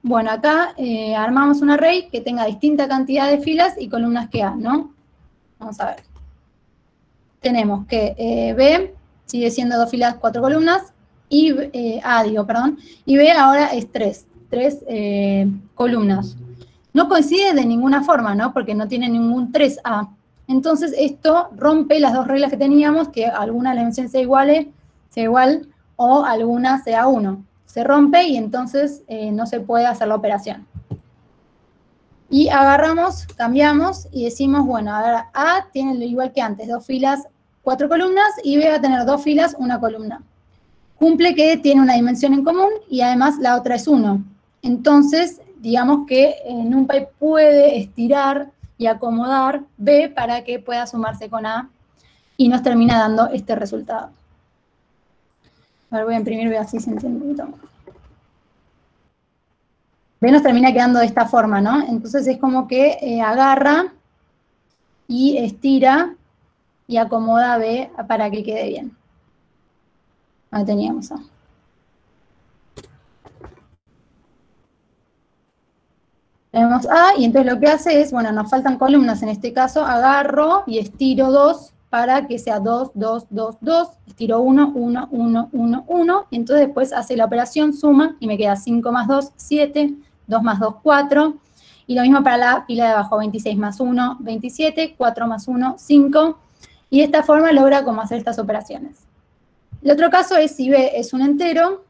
bueno, acá armamos un array que tenga distinta cantidad de filas y columnas que A, ¿no? Vamos a ver. Tenemos que B sigue siendo 2 filas, 4 columnas, y A, perdón, y B ahora es 3 columnas. No coincide de ninguna forma, ¿no? Porque no tiene ningún 3A. Entonces, esto rompe las 2 reglas que teníamos, que alguna de las dimensiones sea igual, o alguna sea 1. Se rompe y entonces no se puede hacer la operación. Y agarramos, cambiamos y decimos, bueno, ahora A tiene lo igual que antes, 2 filas, 4 columnas, y B va a tener 2 filas, 1 columna. Cumple que tiene una dimensión en común y además la otra es 1. Entonces, digamos que NumPy puede estirar y acomodar B para que pueda sumarse con A y nos termina dando este resultado. Ahora voy a imprimir B así se entiende un poquito más. B nos termina quedando de esta forma, ¿no? Entonces es como que agarra y estira y acomoda B para que quede bien. Ahí teníamos A. Tenemos A, y entonces lo que hace es, bueno, nos faltan columnas, en este caso agarro y estiro 2 para que sea 2, 2, 2, 2, estiro 1, 1, 1, 1, 1, y entonces después hace la operación, suma, y me queda 5 más 2, 7, 2 más 2, 4, y lo mismo para la fila de abajo, 26 más 1, 27, 4 más 1, 5, y de esta forma logra cómo hacer estas operaciones. El otro caso es si B es un entero,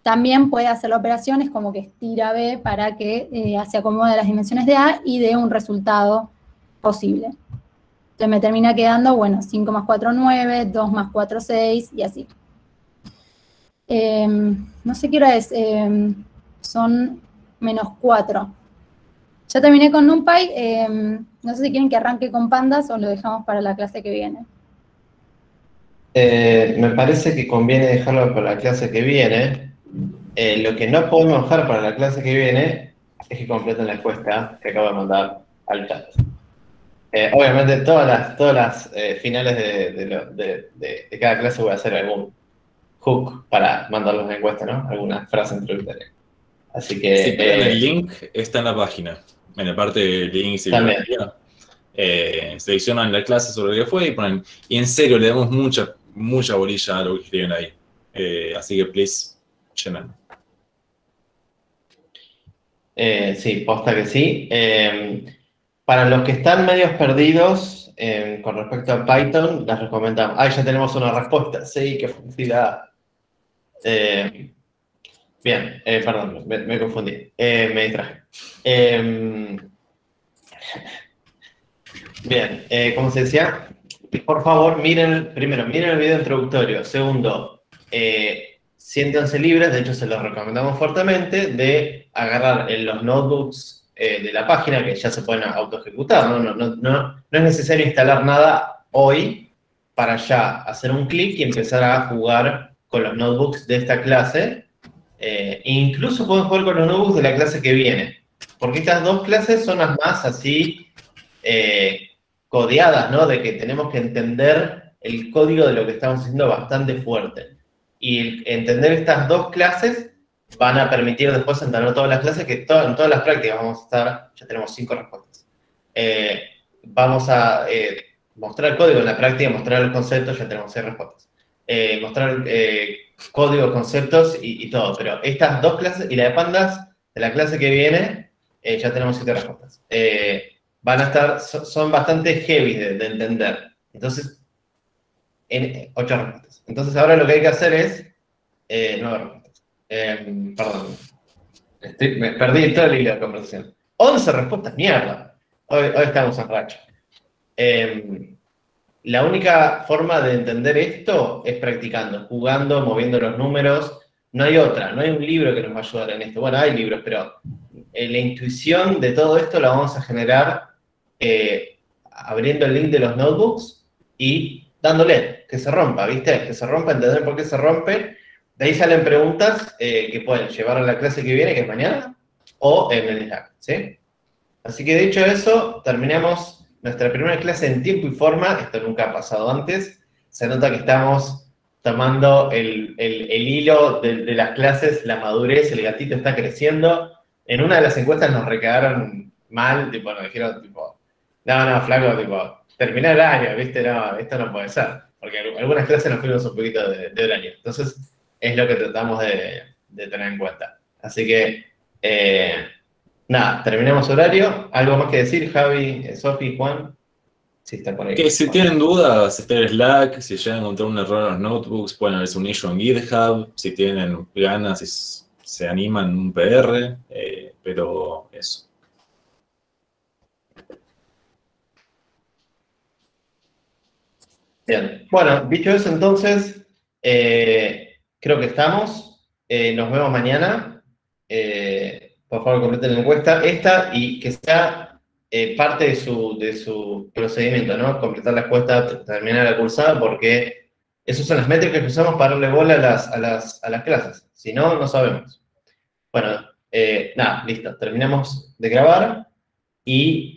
también puede hacer la operación, es como que estira B para que se acomode las dimensiones de A y dé un resultado posible. Entonces me termina quedando, bueno, 5 más 4, 9, 2 más 4, 6, y así. No sé qué hora es, son menos 4. Ya terminé con NumPy, no sé si quieren que arranque con pandas o lo dejamos para la clase que viene. Me parece que conviene dejarlo para la clase que viene. Lo que no podemos dejar para la clase que viene es que completen la encuesta que acabo de mandar al chat. Obviamente todas las finales de cada clase voy a hacer algún hook para mandarlos la encuesta, ¿no? Alguna frase introductoria. Así que... Si quieren el link, está en la página. En la parte de links y bibliografía. Seleccionan la clase sobre lo que fue y ponen... Y en serio, le damos mucha bolilla a lo que escriben ahí. Así que, please, llenen. Sí, posta que sí. Para los que están medios perdidos con respecto a Python, les recomendamos... ya tenemos una respuesta. Sí, qué felicidad. Bien, perdón, me confundí. Me distraje. Bien, como se decía, por favor, primero, miren el video introductorio. Segundo, siéntanse libres, de hecho se los recomendamos fuertemente, de agarrar en los notebooks de la página, que ya se pueden autoejecutar, no es necesario instalar nada hoy para ya hacer un clic y empezar a jugar con los notebooks de esta clase. Incluso pueden jugar con los notebooks de la clase que viene, porque estas dos clases son las más así codeadas, ¿no? De que tenemos que entender el código de lo que estamos haciendo bastante fuerte. Y entender estas dos clases van a permitir después entender todas las clases, que en todas las prácticas vamos a estar, ya tenemos 5 respuestas. Vamos a mostrar el código en la práctica, mostrar los conceptos, ya tenemos 6 respuestas. Mostrar código, conceptos y todo, pero estas dos clases, y la de pandas, de la clase que viene, ya tenemos 7 respuestas. Van a estar, son bastante heavy de entender. Entonces, 8 respuestas. Entonces ahora lo que hay que hacer es 9 respuestas. Perdón. Me perdí todo el hilo de conversación. 11 respuestas, mierda. Hoy estamos en racha. La única forma de entender esto es practicando, jugando, moviendo los números. No hay otra, no hay un libro que nos va a ayudar en esto. Bueno, hay libros, pero la intuición de todo esto la vamos a generar abriendo el link de los notebooks y dándole, que se rompa, ¿viste? Que se rompa, entender por qué se rompe. De ahí salen preguntas que pueden llevar a la clase que viene, que es mañana, o en el Slack, ¿sí? Así que dicho eso, terminamos nuestra primera clase en tiempo y forma. Esto nunca ha pasado antes. Se nota que estamos tomando el hilo de las clases, la madurez, el gatito está creciendo. En una de las encuestas nos recagaron mal, tipo, nos dijeron, tipo, no, flaco, tipo, terminar el año, ¿viste? No, esto no puede ser. Porque algunas clases nos fuimos un poquito del año. Entonces, es lo que tratamos de tener en cuenta. Así que, nada, terminamos horario. ¿Algo más que decir, Javi, Sofi, Juan? Sí, está por ahí. Que si tienen dudas, está en Slack, si llegan a encontrar un error en los notebooks, pueden hacer un issue en GitHub, si tienen ganas y se animan un PR, pero eso. Bien, bueno, dicho eso entonces, creo que estamos. Nos vemos mañana. Por favor, completen la encuesta esta y que sea parte de su procedimiento, ¿no? Completar la encuesta, terminar la cursada, porque esas son las métricas que usamos para darle bola a las clases. Si no, no sabemos. Bueno, nada, listo. Terminamos de grabar y